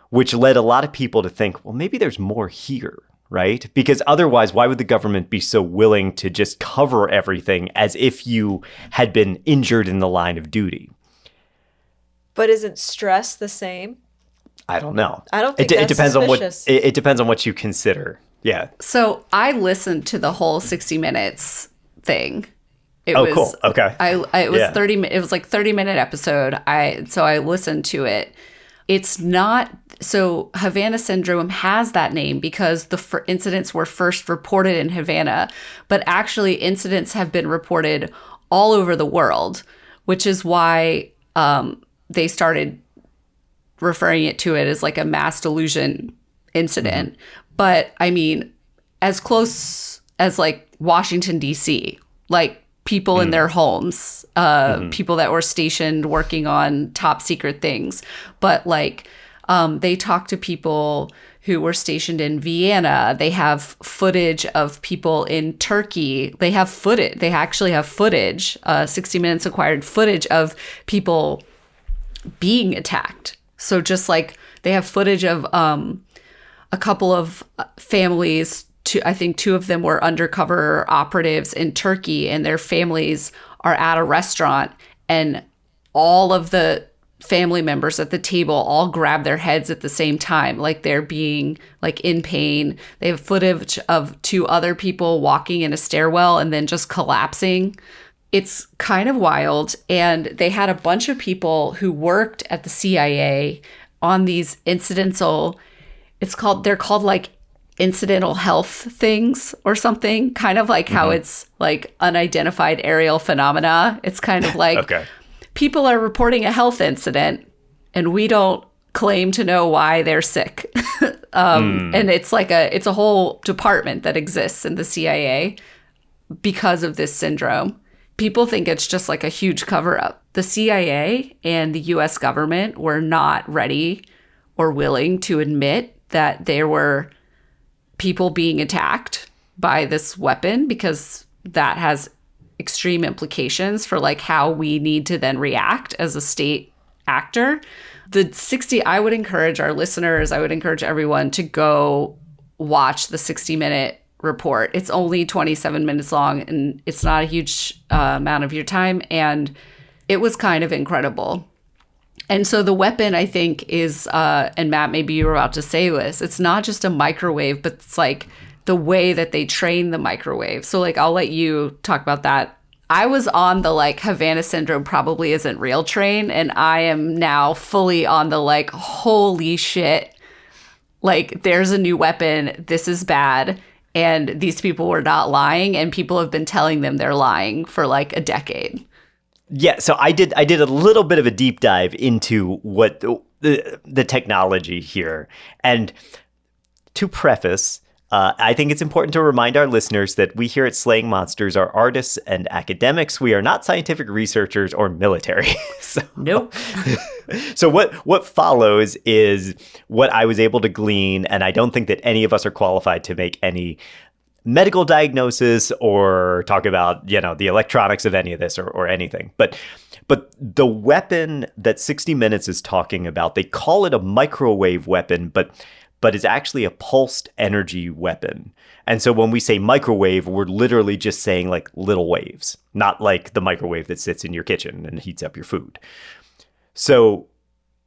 which led a lot of people to think, well, maybe there's more here, right? Because otherwise, why would the government be so willing to just cover everything as if you had been injured in the line of duty? But isn't stress the same? I don't know. I don't think it depends suspicious. on what it depends on what you consider. Yeah. So I listened to the whole 60 Minutes thing. Cool. Okay. It was 30. It was like 30-minute episode. So I listened to it. It's not so. Havana Syndrome has that name because the incidents were first reported in Havana, but actually incidents have been reported all over the world, which is why they started referring to it as like a mass delusion incident. Mm-hmm. But I mean, as close as like Washington, D.C., like people in their homes, people that were stationed working on top secret things. But like they talked to people who were stationed in Vienna. They have footage of people in Turkey. They have footage. They actually have footage, 60 Minutes acquired footage of people being attacked. So just like they have footage of a couple of families. I think two of them were undercover operatives in Turkey, and their families are at a restaurant, and all of the family members at the table all grab their heads at the same time, like they're being like in pain. They have footage of two other people walking in a stairwell and then just collapsing. It's kind of wild. And they had a bunch of people who worked at the CIA on these they're called like incidental health things or something, kind of like how it's like unidentified aerial phenomena. It's kind of like people are reporting a health incident and we don't claim to know why they're sick. And it's a whole department that exists in the CIA because of this syndrome. People think it's just like a huge cover up. The CIA and the US government were not ready or willing to admit that there were people being attacked by this weapon, because that has extreme implications for like how we need to then react as a state actor. I would encourage our listeners, I would encourage everyone to go watch the 60-minute report. It's only 27 minutes long, and it's not a huge amount of your time, and it was kind of incredible. And so the weapon, I think, is, and Matt, maybe you were about to say this, it's not just a microwave, but it's like the way that they train the microwave. So like, I'll let you talk about that. I was on the like Havana Syndrome probably isn't real train, and I am now fully on the like, holy shit, like there's a new weapon, this is bad, and these people were not lying, and people have been telling them they're lying for like a decade. Yeah, so I did a little bit of a deep dive into what the technology here. And to preface, I think it's important to remind our listeners that we here at Slaying Monsters are artists and academics. We are not scientific researchers or military. Nope. So what follows is what I was able to glean, and I don't think that any of us are qualified to make any medical diagnosis or talk about, the electronics of any of this or anything. But the weapon that 60 Minutes is talking about, they call it a microwave weapon, but it's actually a pulsed energy weapon. And so when we say microwave, we're literally just saying like little waves, not like the microwave that sits in your kitchen and heats up your food. So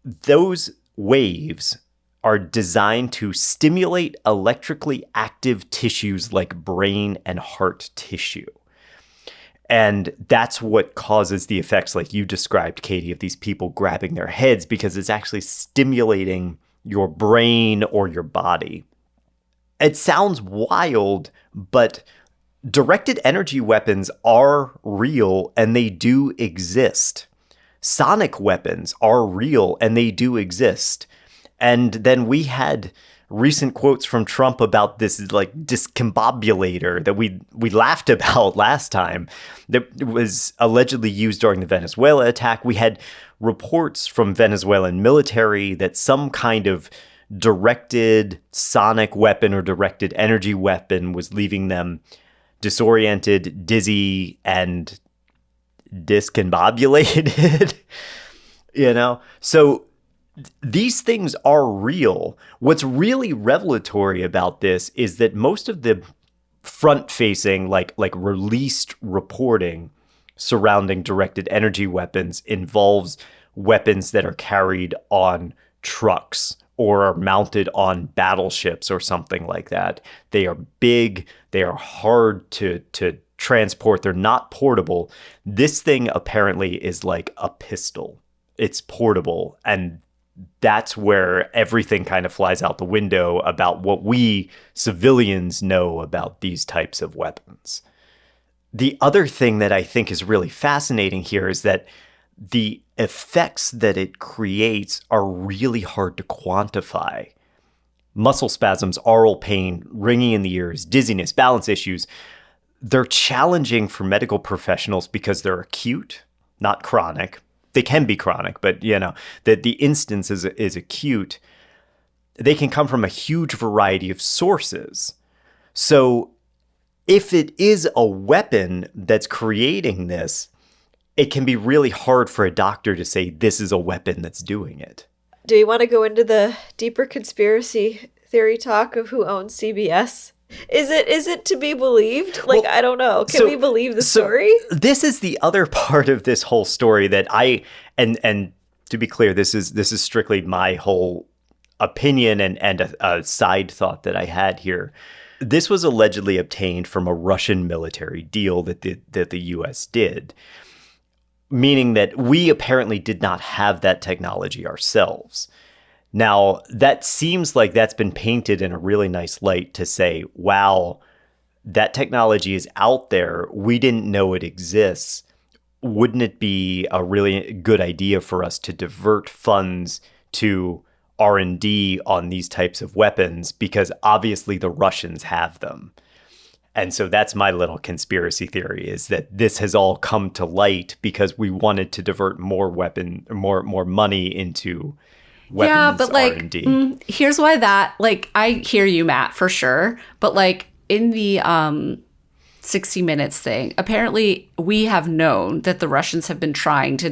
those waves are designed to stimulate electrically active tissues like brain and heart tissue. And that's what causes the effects like you described, Katie, of these people grabbing their heads, because it's actually stimulating your brain or your body. It sounds wild, but directed energy weapons are real and they do exist. Sonic weapons are real and they do exist. And then we had recent quotes from Trump about this like discombobulator that we laughed about last time that was allegedly used during the Venezuela attack. We had reports from Venezuelan military that some kind of directed sonic weapon or directed energy weapon was leaving them disoriented, dizzy, and discombobulated. So these things are real. What's really revelatory about this is that most of the front-facing, like released reporting surrounding directed energy weapons involves weapons that are carried on trucks or are mounted on battleships or something like that. They are big. They are hard to transport. They're not portable. This thing apparently is like a pistol. It's portable, and that's where everything kind of flies out the window about what we civilians know about these types of weapons. The other thing that I think is really fascinating here is that the effects that it creates are really hard to quantify. Muscle spasms, aural pain, ringing in the ears, dizziness, balance issues, they're challenging for medical professionals because they're acute, not chronic. They can be chronic, but that the instance is acute. They can come from a huge variety of sources. So if it is a weapon that's creating this, it can be really hard for a doctor to say this is a weapon that's doing it. Do you want to go into the deeper conspiracy theory talk of who owns CBS? Is it to be believed? I don't know. Can we believe the story? This is the other part of this whole story that and to be clear, this is strictly my whole opinion and a side thought that I had here. This was allegedly obtained from a Russian military deal that the US did, meaning that we apparently did not have that technology ourselves. Now, that seems like that's been painted in a really nice light to say, wow, that technology is out there. We didn't know it exists. Wouldn't it be a really good idea for us to divert funds to R&D on these types of weapons because obviously the Russians have them. And so that's my little conspiracy theory, is that this has all come to light because we wanted to divert more money into weapons yeah, but like, R&D. Here's why that, like, I hear you, Matt, for sure. But like in the 60 Minutes thing, apparently we have known that the Russians have been trying to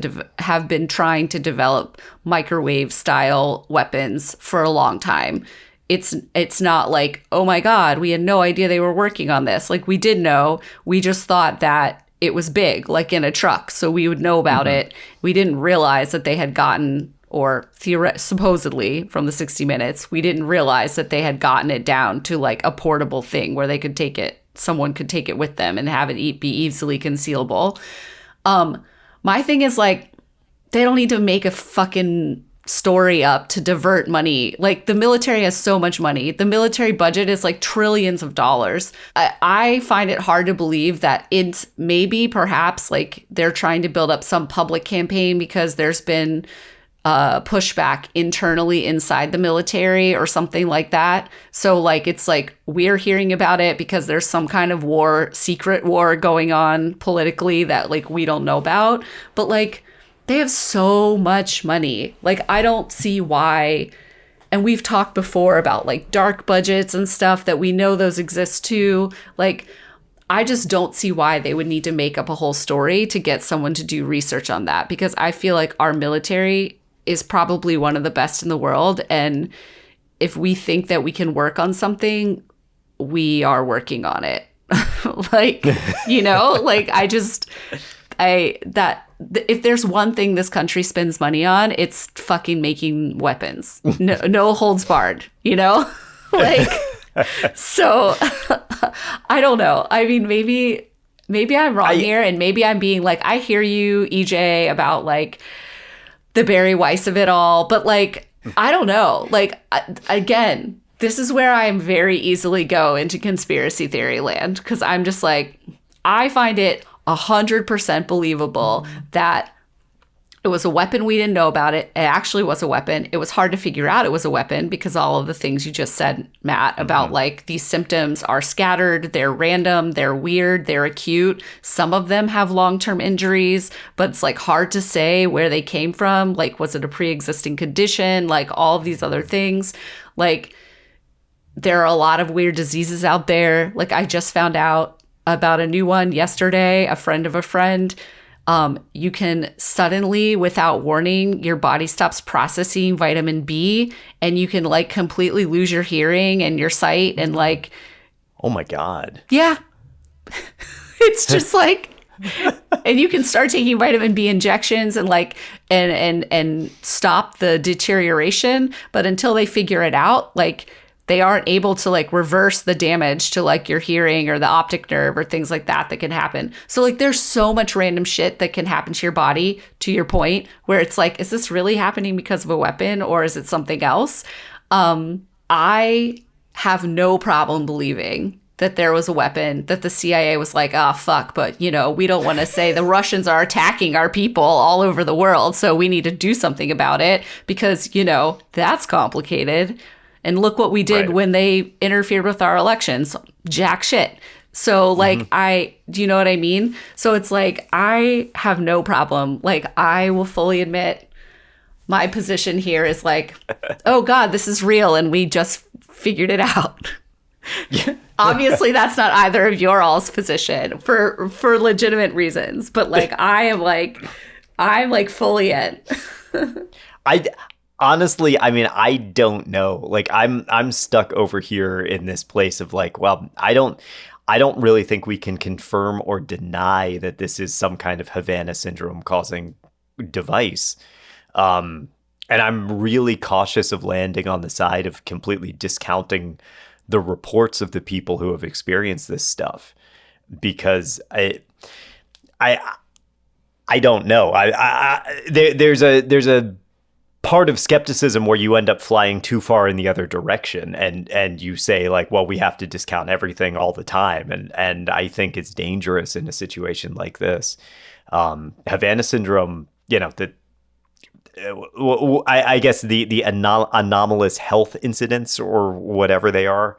develop microwave style weapons for a long time. It's not like, oh my God, we had no idea they were working on this. Like, we did know. We just thought that it was big, like in a truck, so we would know about it. We didn't realize that they had gotten, or supposedly from the 60 Minutes, we didn't realize that they had gotten it down to like a portable thing where they could take it, someone could take it with them and have it be easily concealable. My thing is like, they don't need to make a fucking story up to divert money. Like, the military has so much money. The military budget is like trillions of dollars. I find it hard to believe that it's perhaps like they're trying to build up some public campaign because there's been pushback internally inside the military or something like that. So like, it's like we're hearing about it because there's some kind of war, secret war going on politically that like we don't know about. But like, they have so much money. Like, I don't see why. And we've talked before about like dark budgets and stuff, that we know those exist too. Like, I just don't see why they would need to make up a whole story to get someone to do research on that, because I feel like our military is probably one of the best in the world. And if we think that we can work on something, we are working on it. Like, you know, like if there's one thing this country spends money on, it's fucking making weapons. No holds barred, you know? Like, so I don't know. I mean, maybe I'm wrong here, and maybe I'm being like, I hear you, EJ, about like the Barry Weiss of it all, but like, I don't know. Like, again, this is where I'm very easily go into conspiracy theory land, because I'm just like, I find it 100% believable that it was a weapon we didn't know about. It actually was a weapon. It was hard to figure out it was a weapon because all of the things you just said, Matt, about like these symptoms are scattered, they're random, they're weird, they're acute. Some of them have long-term injuries, but it's like hard to say where they came from. Like, was it a pre-existing condition? Like, all of these other things. Like, there are a lot of weird diseases out there. Like, I just found out about a new one yesterday, a friend of a friend. You can suddenly, without warning, your body stops processing vitamin B, and you can like completely lose your hearing and your sight, and like, oh my God. Yeah. It's just like, and you can start taking vitamin B injections and like, and stop the deterioration. But until they figure it out, like, they aren't able to like reverse the damage to like your hearing or the optic nerve or things like that can happen. So like, there's so much random shit that can happen to your body, to your point, where it's like, is this really happening because of a weapon, or is it something else? I have no problem believing that there was a weapon, that the CIA was like, oh, fuck, but, you know, we don't want to say the Russians are attacking our people all over the world, so we need to do something about it because, you know, that's complicated. And look what we did when they interfered with our elections. Jack shit. So like, do you know what I mean? So it's like, I have no problem. Like, I will fully admit my position here is like, oh God, this is real. And we just figured it out. Yeah. Obviously that's not either of your all's position for legitimate reasons. But like, I'm like fully in. Honestly, I mean, I don't know. Like, I'm stuck over here in this place of like, well, I don't really think we can confirm or deny that this is some kind of Havana Syndrome causing device. And I'm really cautious of landing on the side of completely discounting the reports of the people who have experienced this stuff, because I don't know. There's a part of skepticism where you end up flying too far in the other direction, and you say like, well, we have to discount everything all the time, and I think it's dangerous in a situation like this. Havana Syndrome, you know, that I guess the anomalous health incidents or whatever they are,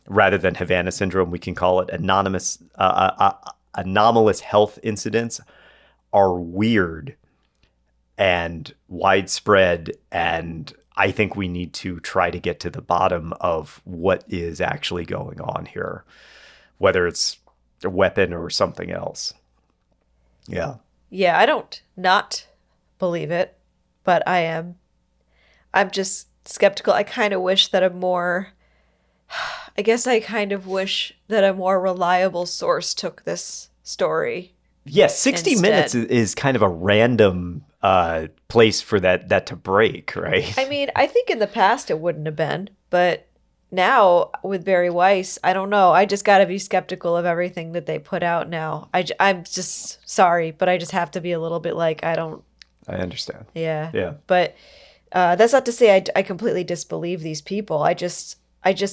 rather than Havana Syndrome, we can call it anomalous health incidents are weird and widespread, and I think we need to try to get to the bottom of what is actually going on here, whether it's a weapon or something else. Yeah. Yeah, I don't not believe it, but I'm just skeptical. I kind of wish that I kind of wish that a more reliable source took this story. Yes, 60 instead. Minutes is kind of a random place for that to break, right? I mean, I think in the past it wouldn't have been, but now with Barry Weiss, I don't know. I just got to be skeptical of everything that they put out now. I'm just sorry, but I just have to be a little bit like, I understand. Yeah. Yeah. But that's not to say I completely disbelieve these people. I just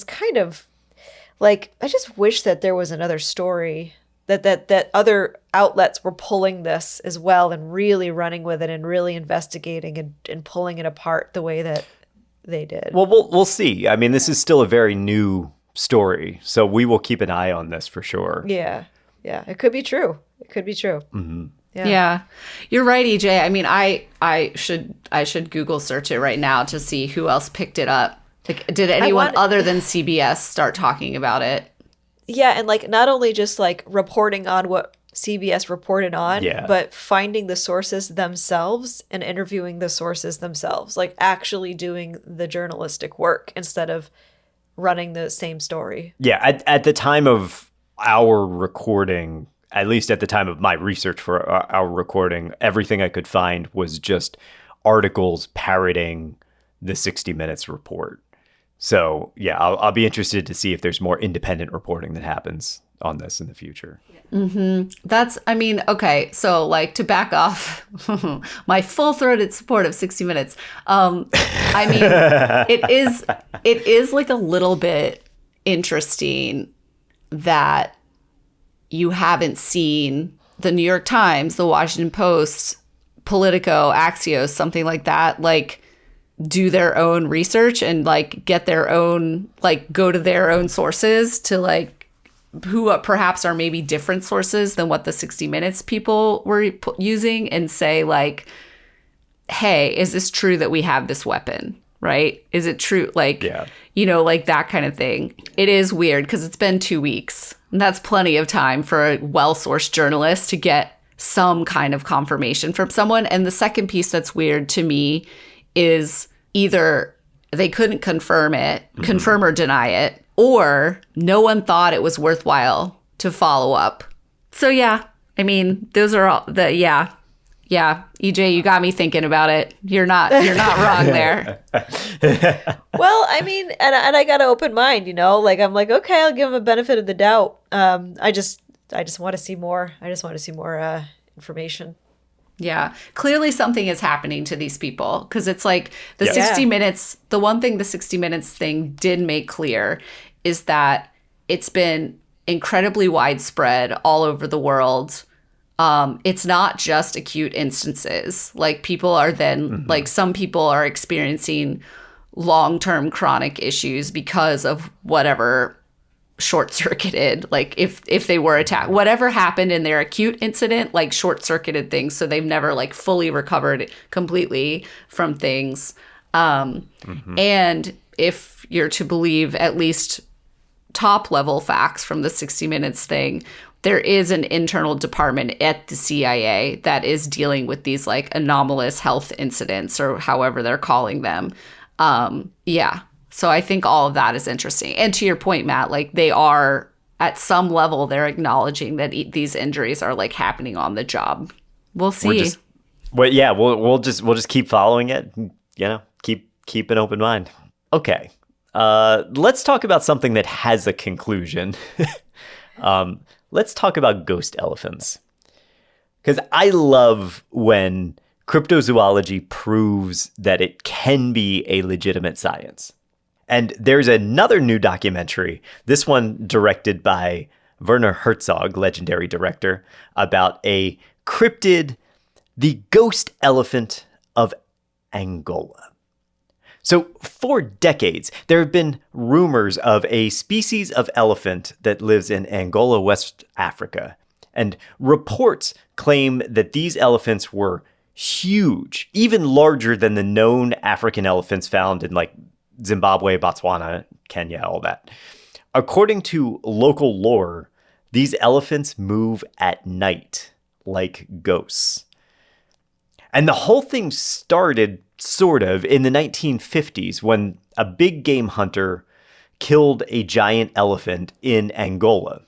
kind of like, I just wish that there was another story that other outlets were pulling this as well and really running with it and really investigating and pulling it apart the way that they did. Well, we'll see. I mean, this is still a very new story, so we will keep an eye on this for sure. Yeah. Yeah. It could be true. It could be true. Mm-hmm. Yeah. You're right, EJ. I mean, I should Google search it right now to see who else picked it up. Like, did anyone other than CBS start talking about it? Yeah, and like not only just like reporting on what CBS reported on, but finding the sources themselves and interviewing the sources themselves, like actually doing the journalistic work instead of running the same story. Yeah, at the time of our recording, at least at the time of my research for our recording, everything I could find was just articles parroting the 60 Minutes report. So, yeah, I'll be interested to see if there's more independent reporting that happens on this in the future. Mm-hmm. Okay, so like to back off my full-throated support of 60 Minutes. It is like a little bit interesting that you haven't seen the New York Times, the Washington Post, Politico, Axios, something like that, like do their own research and like get their own, like go to their own sources to like who perhaps are maybe different sources than what the 60 Minutes people were using and say like, hey, is this true that we have this weapon? Right? Is it true? Like, like that kind of thing. It is weird because it's been 2 weeks. And that's plenty of time for a well-sourced journalist to get some kind of confirmation from someone. And the second piece that's weird to me is either they couldn't confirm or deny it, or no one thought it was worthwhile to follow up. So yeah, I mean, those are all yeah, EJ, you got me thinking about it. You're not wrong there. Well, I mean, and I got an open mind, like I'm like, okay, I'll give him a benefit of the doubt. I just want to see more. I just want to see more information. Yeah, clearly something is happening to these people because it's like the 60 Minutes, the one thing the 60 Minutes thing did make clear is that it's been incredibly widespread all over the world. It's not just acute instances. Like people are then like some people are experiencing long-term chronic issues because of whatever short-circuited, like if they were attacked, whatever happened in their acute incident, like short-circuited things, so they've never like fully recovered completely from things. And if you're to believe at least top level facts from the 60 Minutes thing, there is an internal department at the CIA that is dealing with these like anomalous health incidents or however they're calling them. So I think all of that is interesting. And to your point, Matt, like they are at some level, they're acknowledging that these injuries are like happening on the job. We'll see. We'll just keep following it. Keep an open mind. Okay. Let's talk about something that has a conclusion. Let's talk about ghost elephants. Because I love when cryptozoology proves that it can be a legitimate science. And there's another new documentary, this one directed by Werner Herzog, legendary director, about a cryptid, the ghost elephant of Angola. So for decades, there have been rumors of a species of elephant that lives in Angola, West Africa. And reports claim that these elephants were huge, even larger than the known African elephants found in like Zimbabwe, Botswana, Kenya, all that. According to local lore, these elephants move at night like ghosts. And the whole thing started sort of in the 1950s when a big game hunter killed a giant elephant in Angola.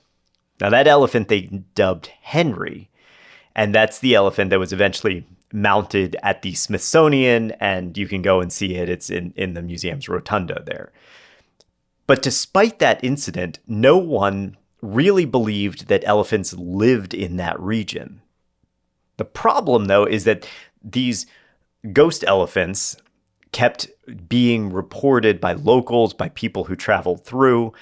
Now that elephant they dubbed Henry, and that's the elephant that was eventually mounted at the Smithsonian, and you can go and see it. It's in the museum's rotunda there. But despite that incident, no one really believed that elephants lived in that region. The problem, though, is that these ghost elephants kept being reported by locals, by people who traveled through,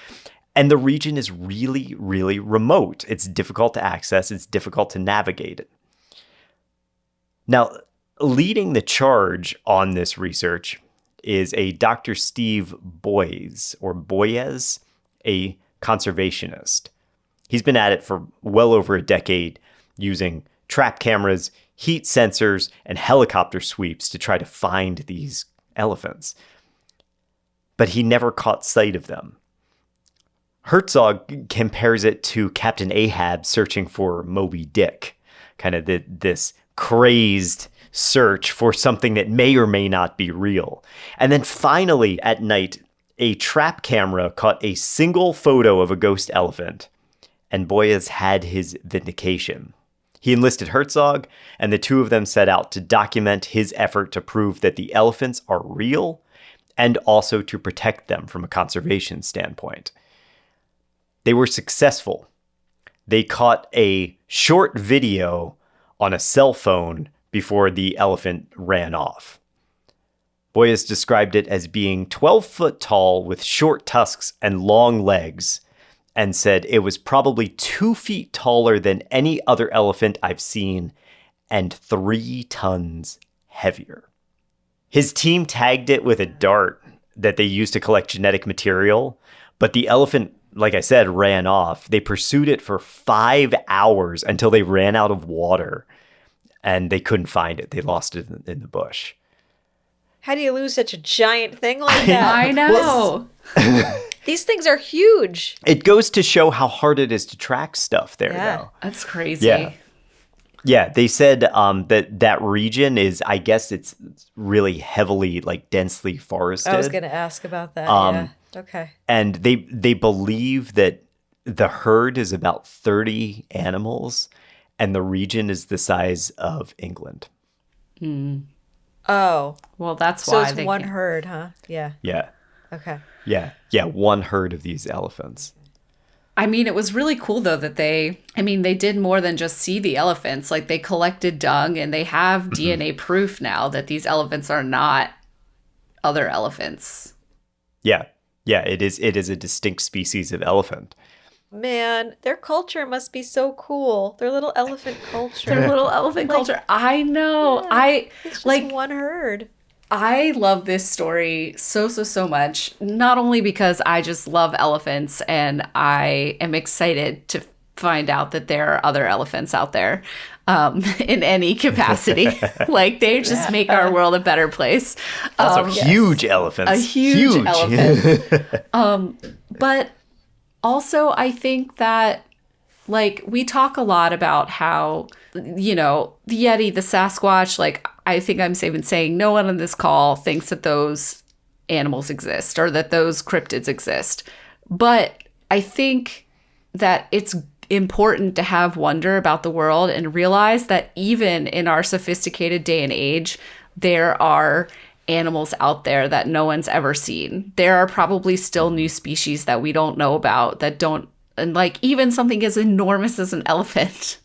and the region is really, really remote. It's difficult to access. It's difficult to navigate it. Now, leading the charge on this research is a Dr. Steve Boyes, a conservationist. He's been at it for well over a decade, using trap cameras, heat sensors, and helicopter sweeps to try to find these elephants. But he never caught sight of them. Herzog compares it to Captain Ahab searching for Moby Dick, kind of this crazed search for something that may or may not be real. And then finally at night, a trap camera caught a single photo of a ghost elephant, and Boyes had his vindication. He enlisted Herzog, and the two of them set out to document his effort to prove that the elephants are real and also to protect them from a conservation standpoint. They were successful. They caught a short video on a cell phone before the elephant ran off. Boyes described it as being 12 foot tall with short tusks and long legs, and said it was probably 2 feet taller than any other elephant I've seen and 3 tons heavier. His team tagged it with a dart that they used to collect genetic material, but the elephant, like I said, ran off. They pursued it for 5 hours until they ran out of water, and they couldn't find it. They lost it in the bush. How do you lose such a giant thing like that? I know. These things are huge. It goes to show how hard it is to track stuff there, though. That's crazy. Yeah, they said that region is, I guess it's really heavily, like, densely forested. I was going to ask about that, yeah. Okay. And they believe that the herd is about 30 animals, and the region is the size of England. Oh. Well, that's so why it's one herd, huh? Yeah. Yeah. Okay. Yeah, one herd of these elephants. I mean, it was really cool, though, that they did more than just see the elephants. Like, they collected dung, and they have DNA proof now that these elephants are not other elephants. Yeah, it is a distinct species of elephant. Man, their culture must be so cool. Their little elephant culture. Their little elephant culture. I know. Yeah, it's just one herd. I love this story so much, not only because I just love elephants and I am excited to find out that there are other elephants out there in any capacity. Like, they just make our world a better place. Also, huge elephants. A huge elephant. But also, I think that, like, we talk a lot about how, you know, the Yeti, the Sasquatch, like, I think I'm safe in saying no one on this call thinks that those animals exist or that those cryptids exist. But I think that it's important to have wonder about the world and realize that even in our sophisticated day and age, there are animals out there that no one's ever seen. There are probably still new species that we don't know about that don't, and like even something as enormous as an elephant.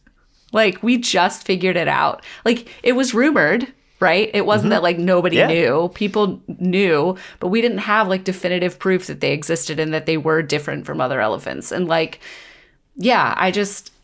Like, we just figured it out. Like, it was rumored, right? It wasn't that, like, nobody knew. People knew, but we didn't have, like, definitive proof that they existed and that they were different from other elephants. And, like, yeah,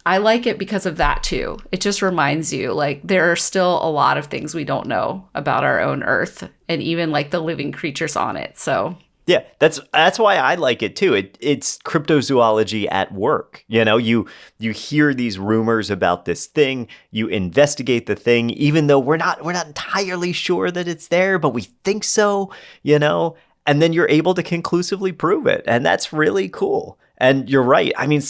I like it because of that too. It just reminds you, like, there are still a lot of things we don't know about our own Earth and even like the living creatures on it. So Yeah, that's why I like it too. It's cryptozoology at work. You know, you hear these rumors about this thing, you investigate the thing, even though we're not entirely sure that it's there, but we think so, you know, and then you're able to conclusively prove it. And that's really cool. And you're right. I mean,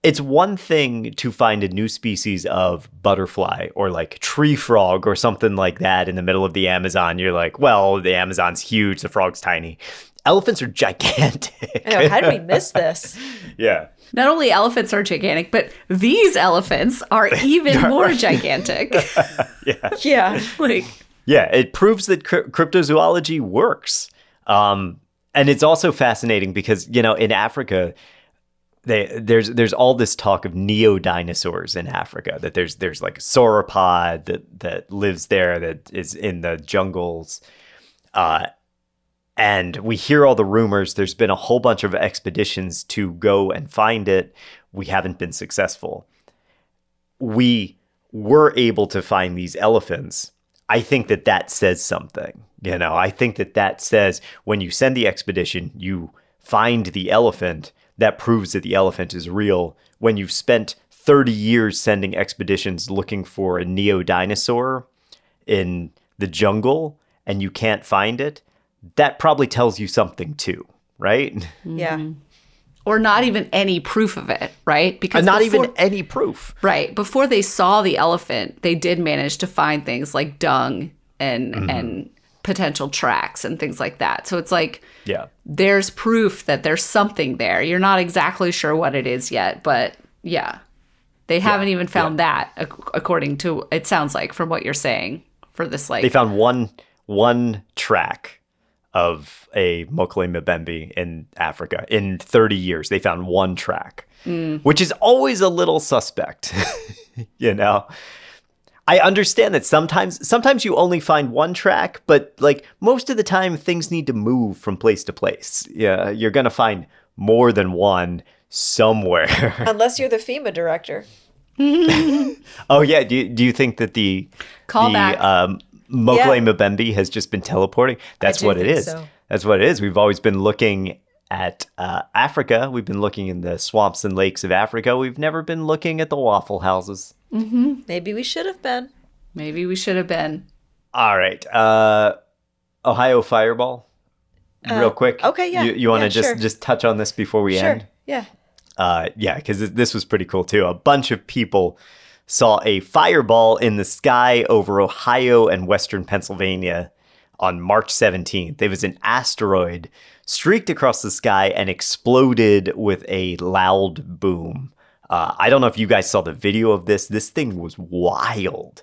it's one thing to find a new species of butterfly or like tree frog or something like that in the middle of the Amazon. You're like, well, the Amazon's huge, the frog's tiny. Elephants are gigantic. I know, how did we miss this? Yeah. not only elephants are gigantic, but these elephants are even more gigantic. Yeah. Like, yeah, it proves that cryptozoology works. And it's also fascinating because, you know, in Africa, there's all this talk of neo-dinosaurs in Africa, that there's like a sauropod that lives there, that is in the jungles. And we hear all the rumors. There's been a whole bunch of expeditions to go and find it. We haven't been successful. We were able to find these elephants. I think that says something. You know, I think that says when you send the expedition, you find the elephant, that proves that the elephant is real. When you've spent 30 years sending expeditions looking for a neo-dinosaur in the jungle and you can't find it, that probably tells you something too, right? Yeah. or not even any proof of it, right? Because not even any proof. Right. Before they saw the elephant, they did manage to find things like dung and potential tracks and things like that. So it's like, yeah, there's proof that there's something there. You're not exactly sure what it is yet, but yeah, they haven't even found that, according to, it sounds like, from what you're saying, for this, like, they found one track of a Mokele Mbembe in Africa in 30 years. They found one track, which is always a little suspect. You know, I understand that sometimes you only find one track, but like most of the time things need to move from place to place. Yeah, you're going to find more than one somewhere. Unless you're the FEMA director. Oh yeah, do you think that the Callback. Mokele Mbembe has just been teleporting? That's what it is. So. That's what it is. We've always been looking at Africa. We've been looking in the swamps and lakes of Africa. We've never been looking at the Waffle Houses. Mm-hmm. Maybe we should have been. Maybe we should have been. All right. Ohio Fireball, real quick. Okay, yeah. You want to sure. just touch on this before we end? Yeah. Yeah, because this was pretty cool too. A bunch of people saw a fireball in the sky over Ohio and western Pennsylvania on March 17th. It was an asteroid streaked across the sky and exploded with a loud boom. I don't know if you guys saw the video of this. This thing was wild.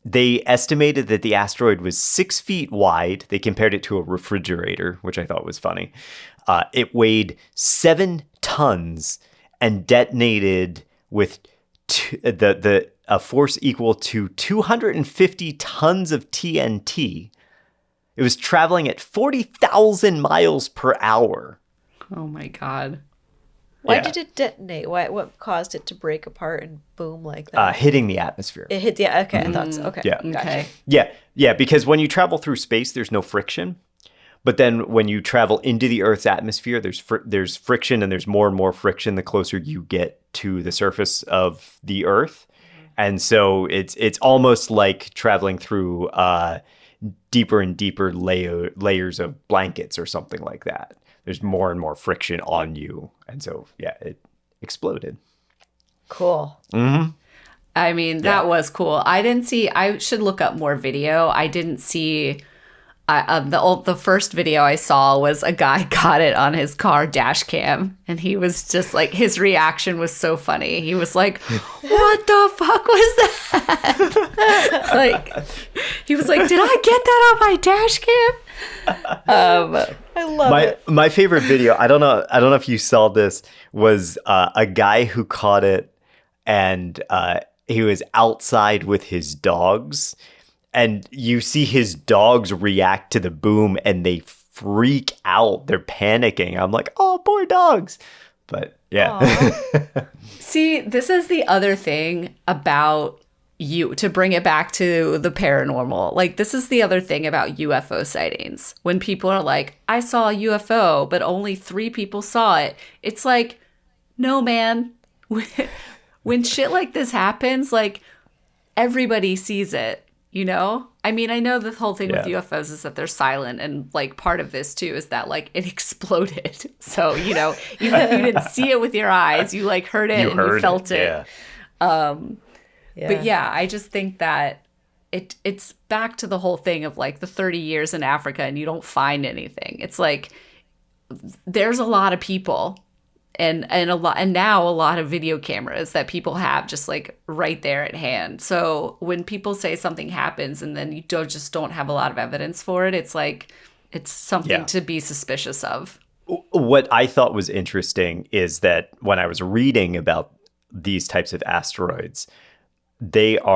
They estimated that the asteroid was 6 feet wide. They compared it to a refrigerator, which I thought was funny. It weighed 7 tons and detonated with a force equal to 250 tons of TNT. It was traveling at 40,000 miles per hour. Oh my God. Why did it detonate? What caused it to break apart and boom like that? Hitting the atmosphere. It hit. Yeah. Okay. I thought so. Okay. Yeah. Okay. Gotcha. Yeah, because when you travel through space, there's no friction. But then when you travel into the Earth's atmosphere, there's friction, and there's more and more friction the closer you get to the surface of the Earth. And so it's almost like traveling through deeper and deeper layers of blankets or something like that. There's more and more friction on you. And so, yeah, it exploded. Cool. Mm-hmm. I mean, that was cool. I should look up more video. I didn't see... the first video I saw was a guy got it on his car dash cam, and he was just like, his reaction was so funny. He was like, "What the fuck was that?" Like, he was like, "Did I get that on my dash cam?" I love it. My favorite video, I don't know if you saw this, was a guy who caught it, and he was outside with his dogs. And you see his dogs react to the boom and they freak out. They're panicking. I'm like, oh, poor dogs. But yeah. See, this is the other thing about you, to bring it back to the paranormal. Like, this is the other thing about UFO sightings. When people are like, I saw a UFO, but only 3 people saw it. It's like, no, man. When shit like this happens, like, everybody sees it, you know? I mean, I know the whole thing with UFOs is that they're silent, and like part of this too is that like it exploded. So, you know, even if you didn't see it with your eyes, you like heard it you felt it. Yeah. But yeah, I just think that it's back to the whole thing of like the 30 years in Africa and you don't find anything. It's like there's a lot of people and now a lot of video cameras that people have just like right there at hand. So when people say something happens and then you don't have a lot of evidence for it, it's like it's something to be suspicious of. What I thought was interesting is that when I was reading about these types of asteroids, it's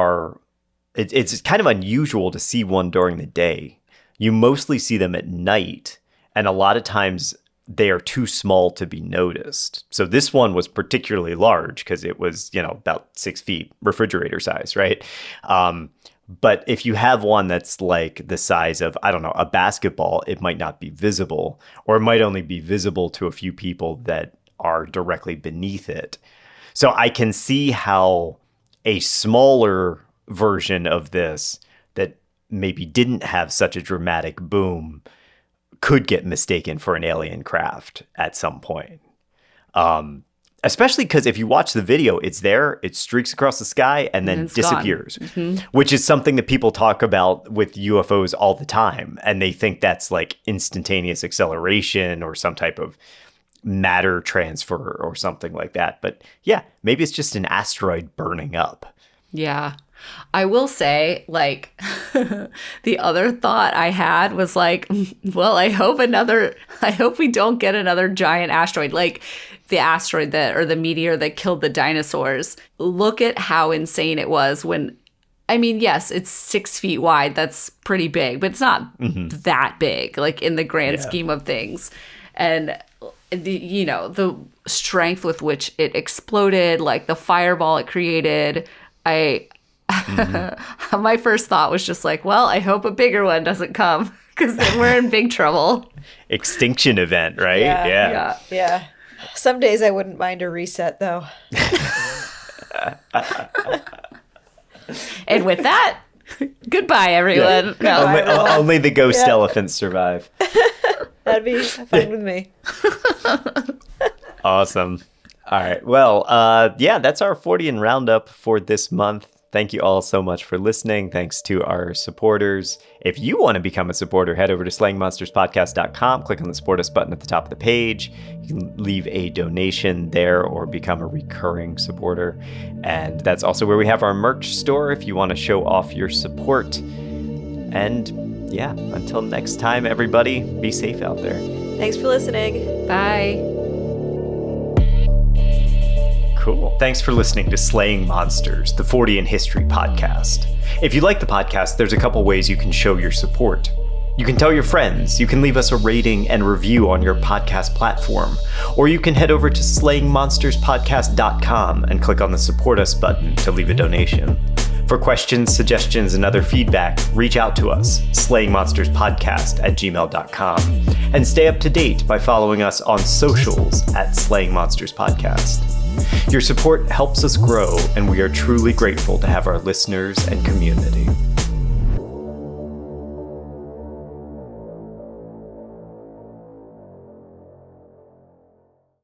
kind of unusual to see one during the day. You mostly see them at night, and a lot of times they are too small to be noticed. So this one was particularly large because it was, about 6 feet, refrigerator size, right? But if you have one that's like the size of, I don't know, a basketball, it might not be visible, or it might only be visible to a few people that are directly beneath it. So I can see how a smaller version of this that maybe didn't have such a dramatic boom could get mistaken for an alien craft at some point. Especially because if you watch the video, it's there, it streaks across the sky and then disappears, which is something that people talk about with UFOs all the time. And they think that's like instantaneous acceleration or some type of matter transfer or something like that. But yeah, maybe it's just an asteroid burning up. Yeah. I will say, like, the other thought I had was like, well, I hope we don't get another giant asteroid, like the asteroid or the meteor that killed the dinosaurs. Look at how insane it was when, I mean, yes, it's 6 feet wide. That's pretty big, but it's not that big, like in the grand scheme of things. And the strength with which it exploded, like the fireball it created, my first thought was just like, well, I hope a bigger one doesn't come because then we're in big trouble. Extinction event, right? Yeah. Some days I wouldn't mind a reset, though. And with that, goodbye, everyone. Yeah. No. Only the ghost elephants survive. That'd be fine with me. Awesome. All right. Well, that's our Fortean Roundup for this month. Thank you all so much for listening. Thanks to our supporters. If you want to become a supporter, head over to slayingmonsterspodcast.com. Click on the Support Us button at the top of the page. You can leave a donation there or become a recurring supporter. And that's also where we have our merch store if you want to show off your support. And yeah, until next time, everybody, be safe out there. Thanks for listening. Bye. Cool. Thanks for listening to Slaying Monsters, the Fortean History Podcast. If you like the podcast, there's a couple ways you can show your support. You can tell your friends, you can leave us a rating and review on your podcast platform, or you can head over to slayingmonsterspodcast.com and click on the Support Us button to leave a donation. For questions, suggestions, and other feedback, reach out to us, slayingmonsterspodcast@gmail.com, and stay up to date by following us on socials at Slaying Monsters Podcast. Your support helps us grow, and we are truly grateful to have our listeners and community.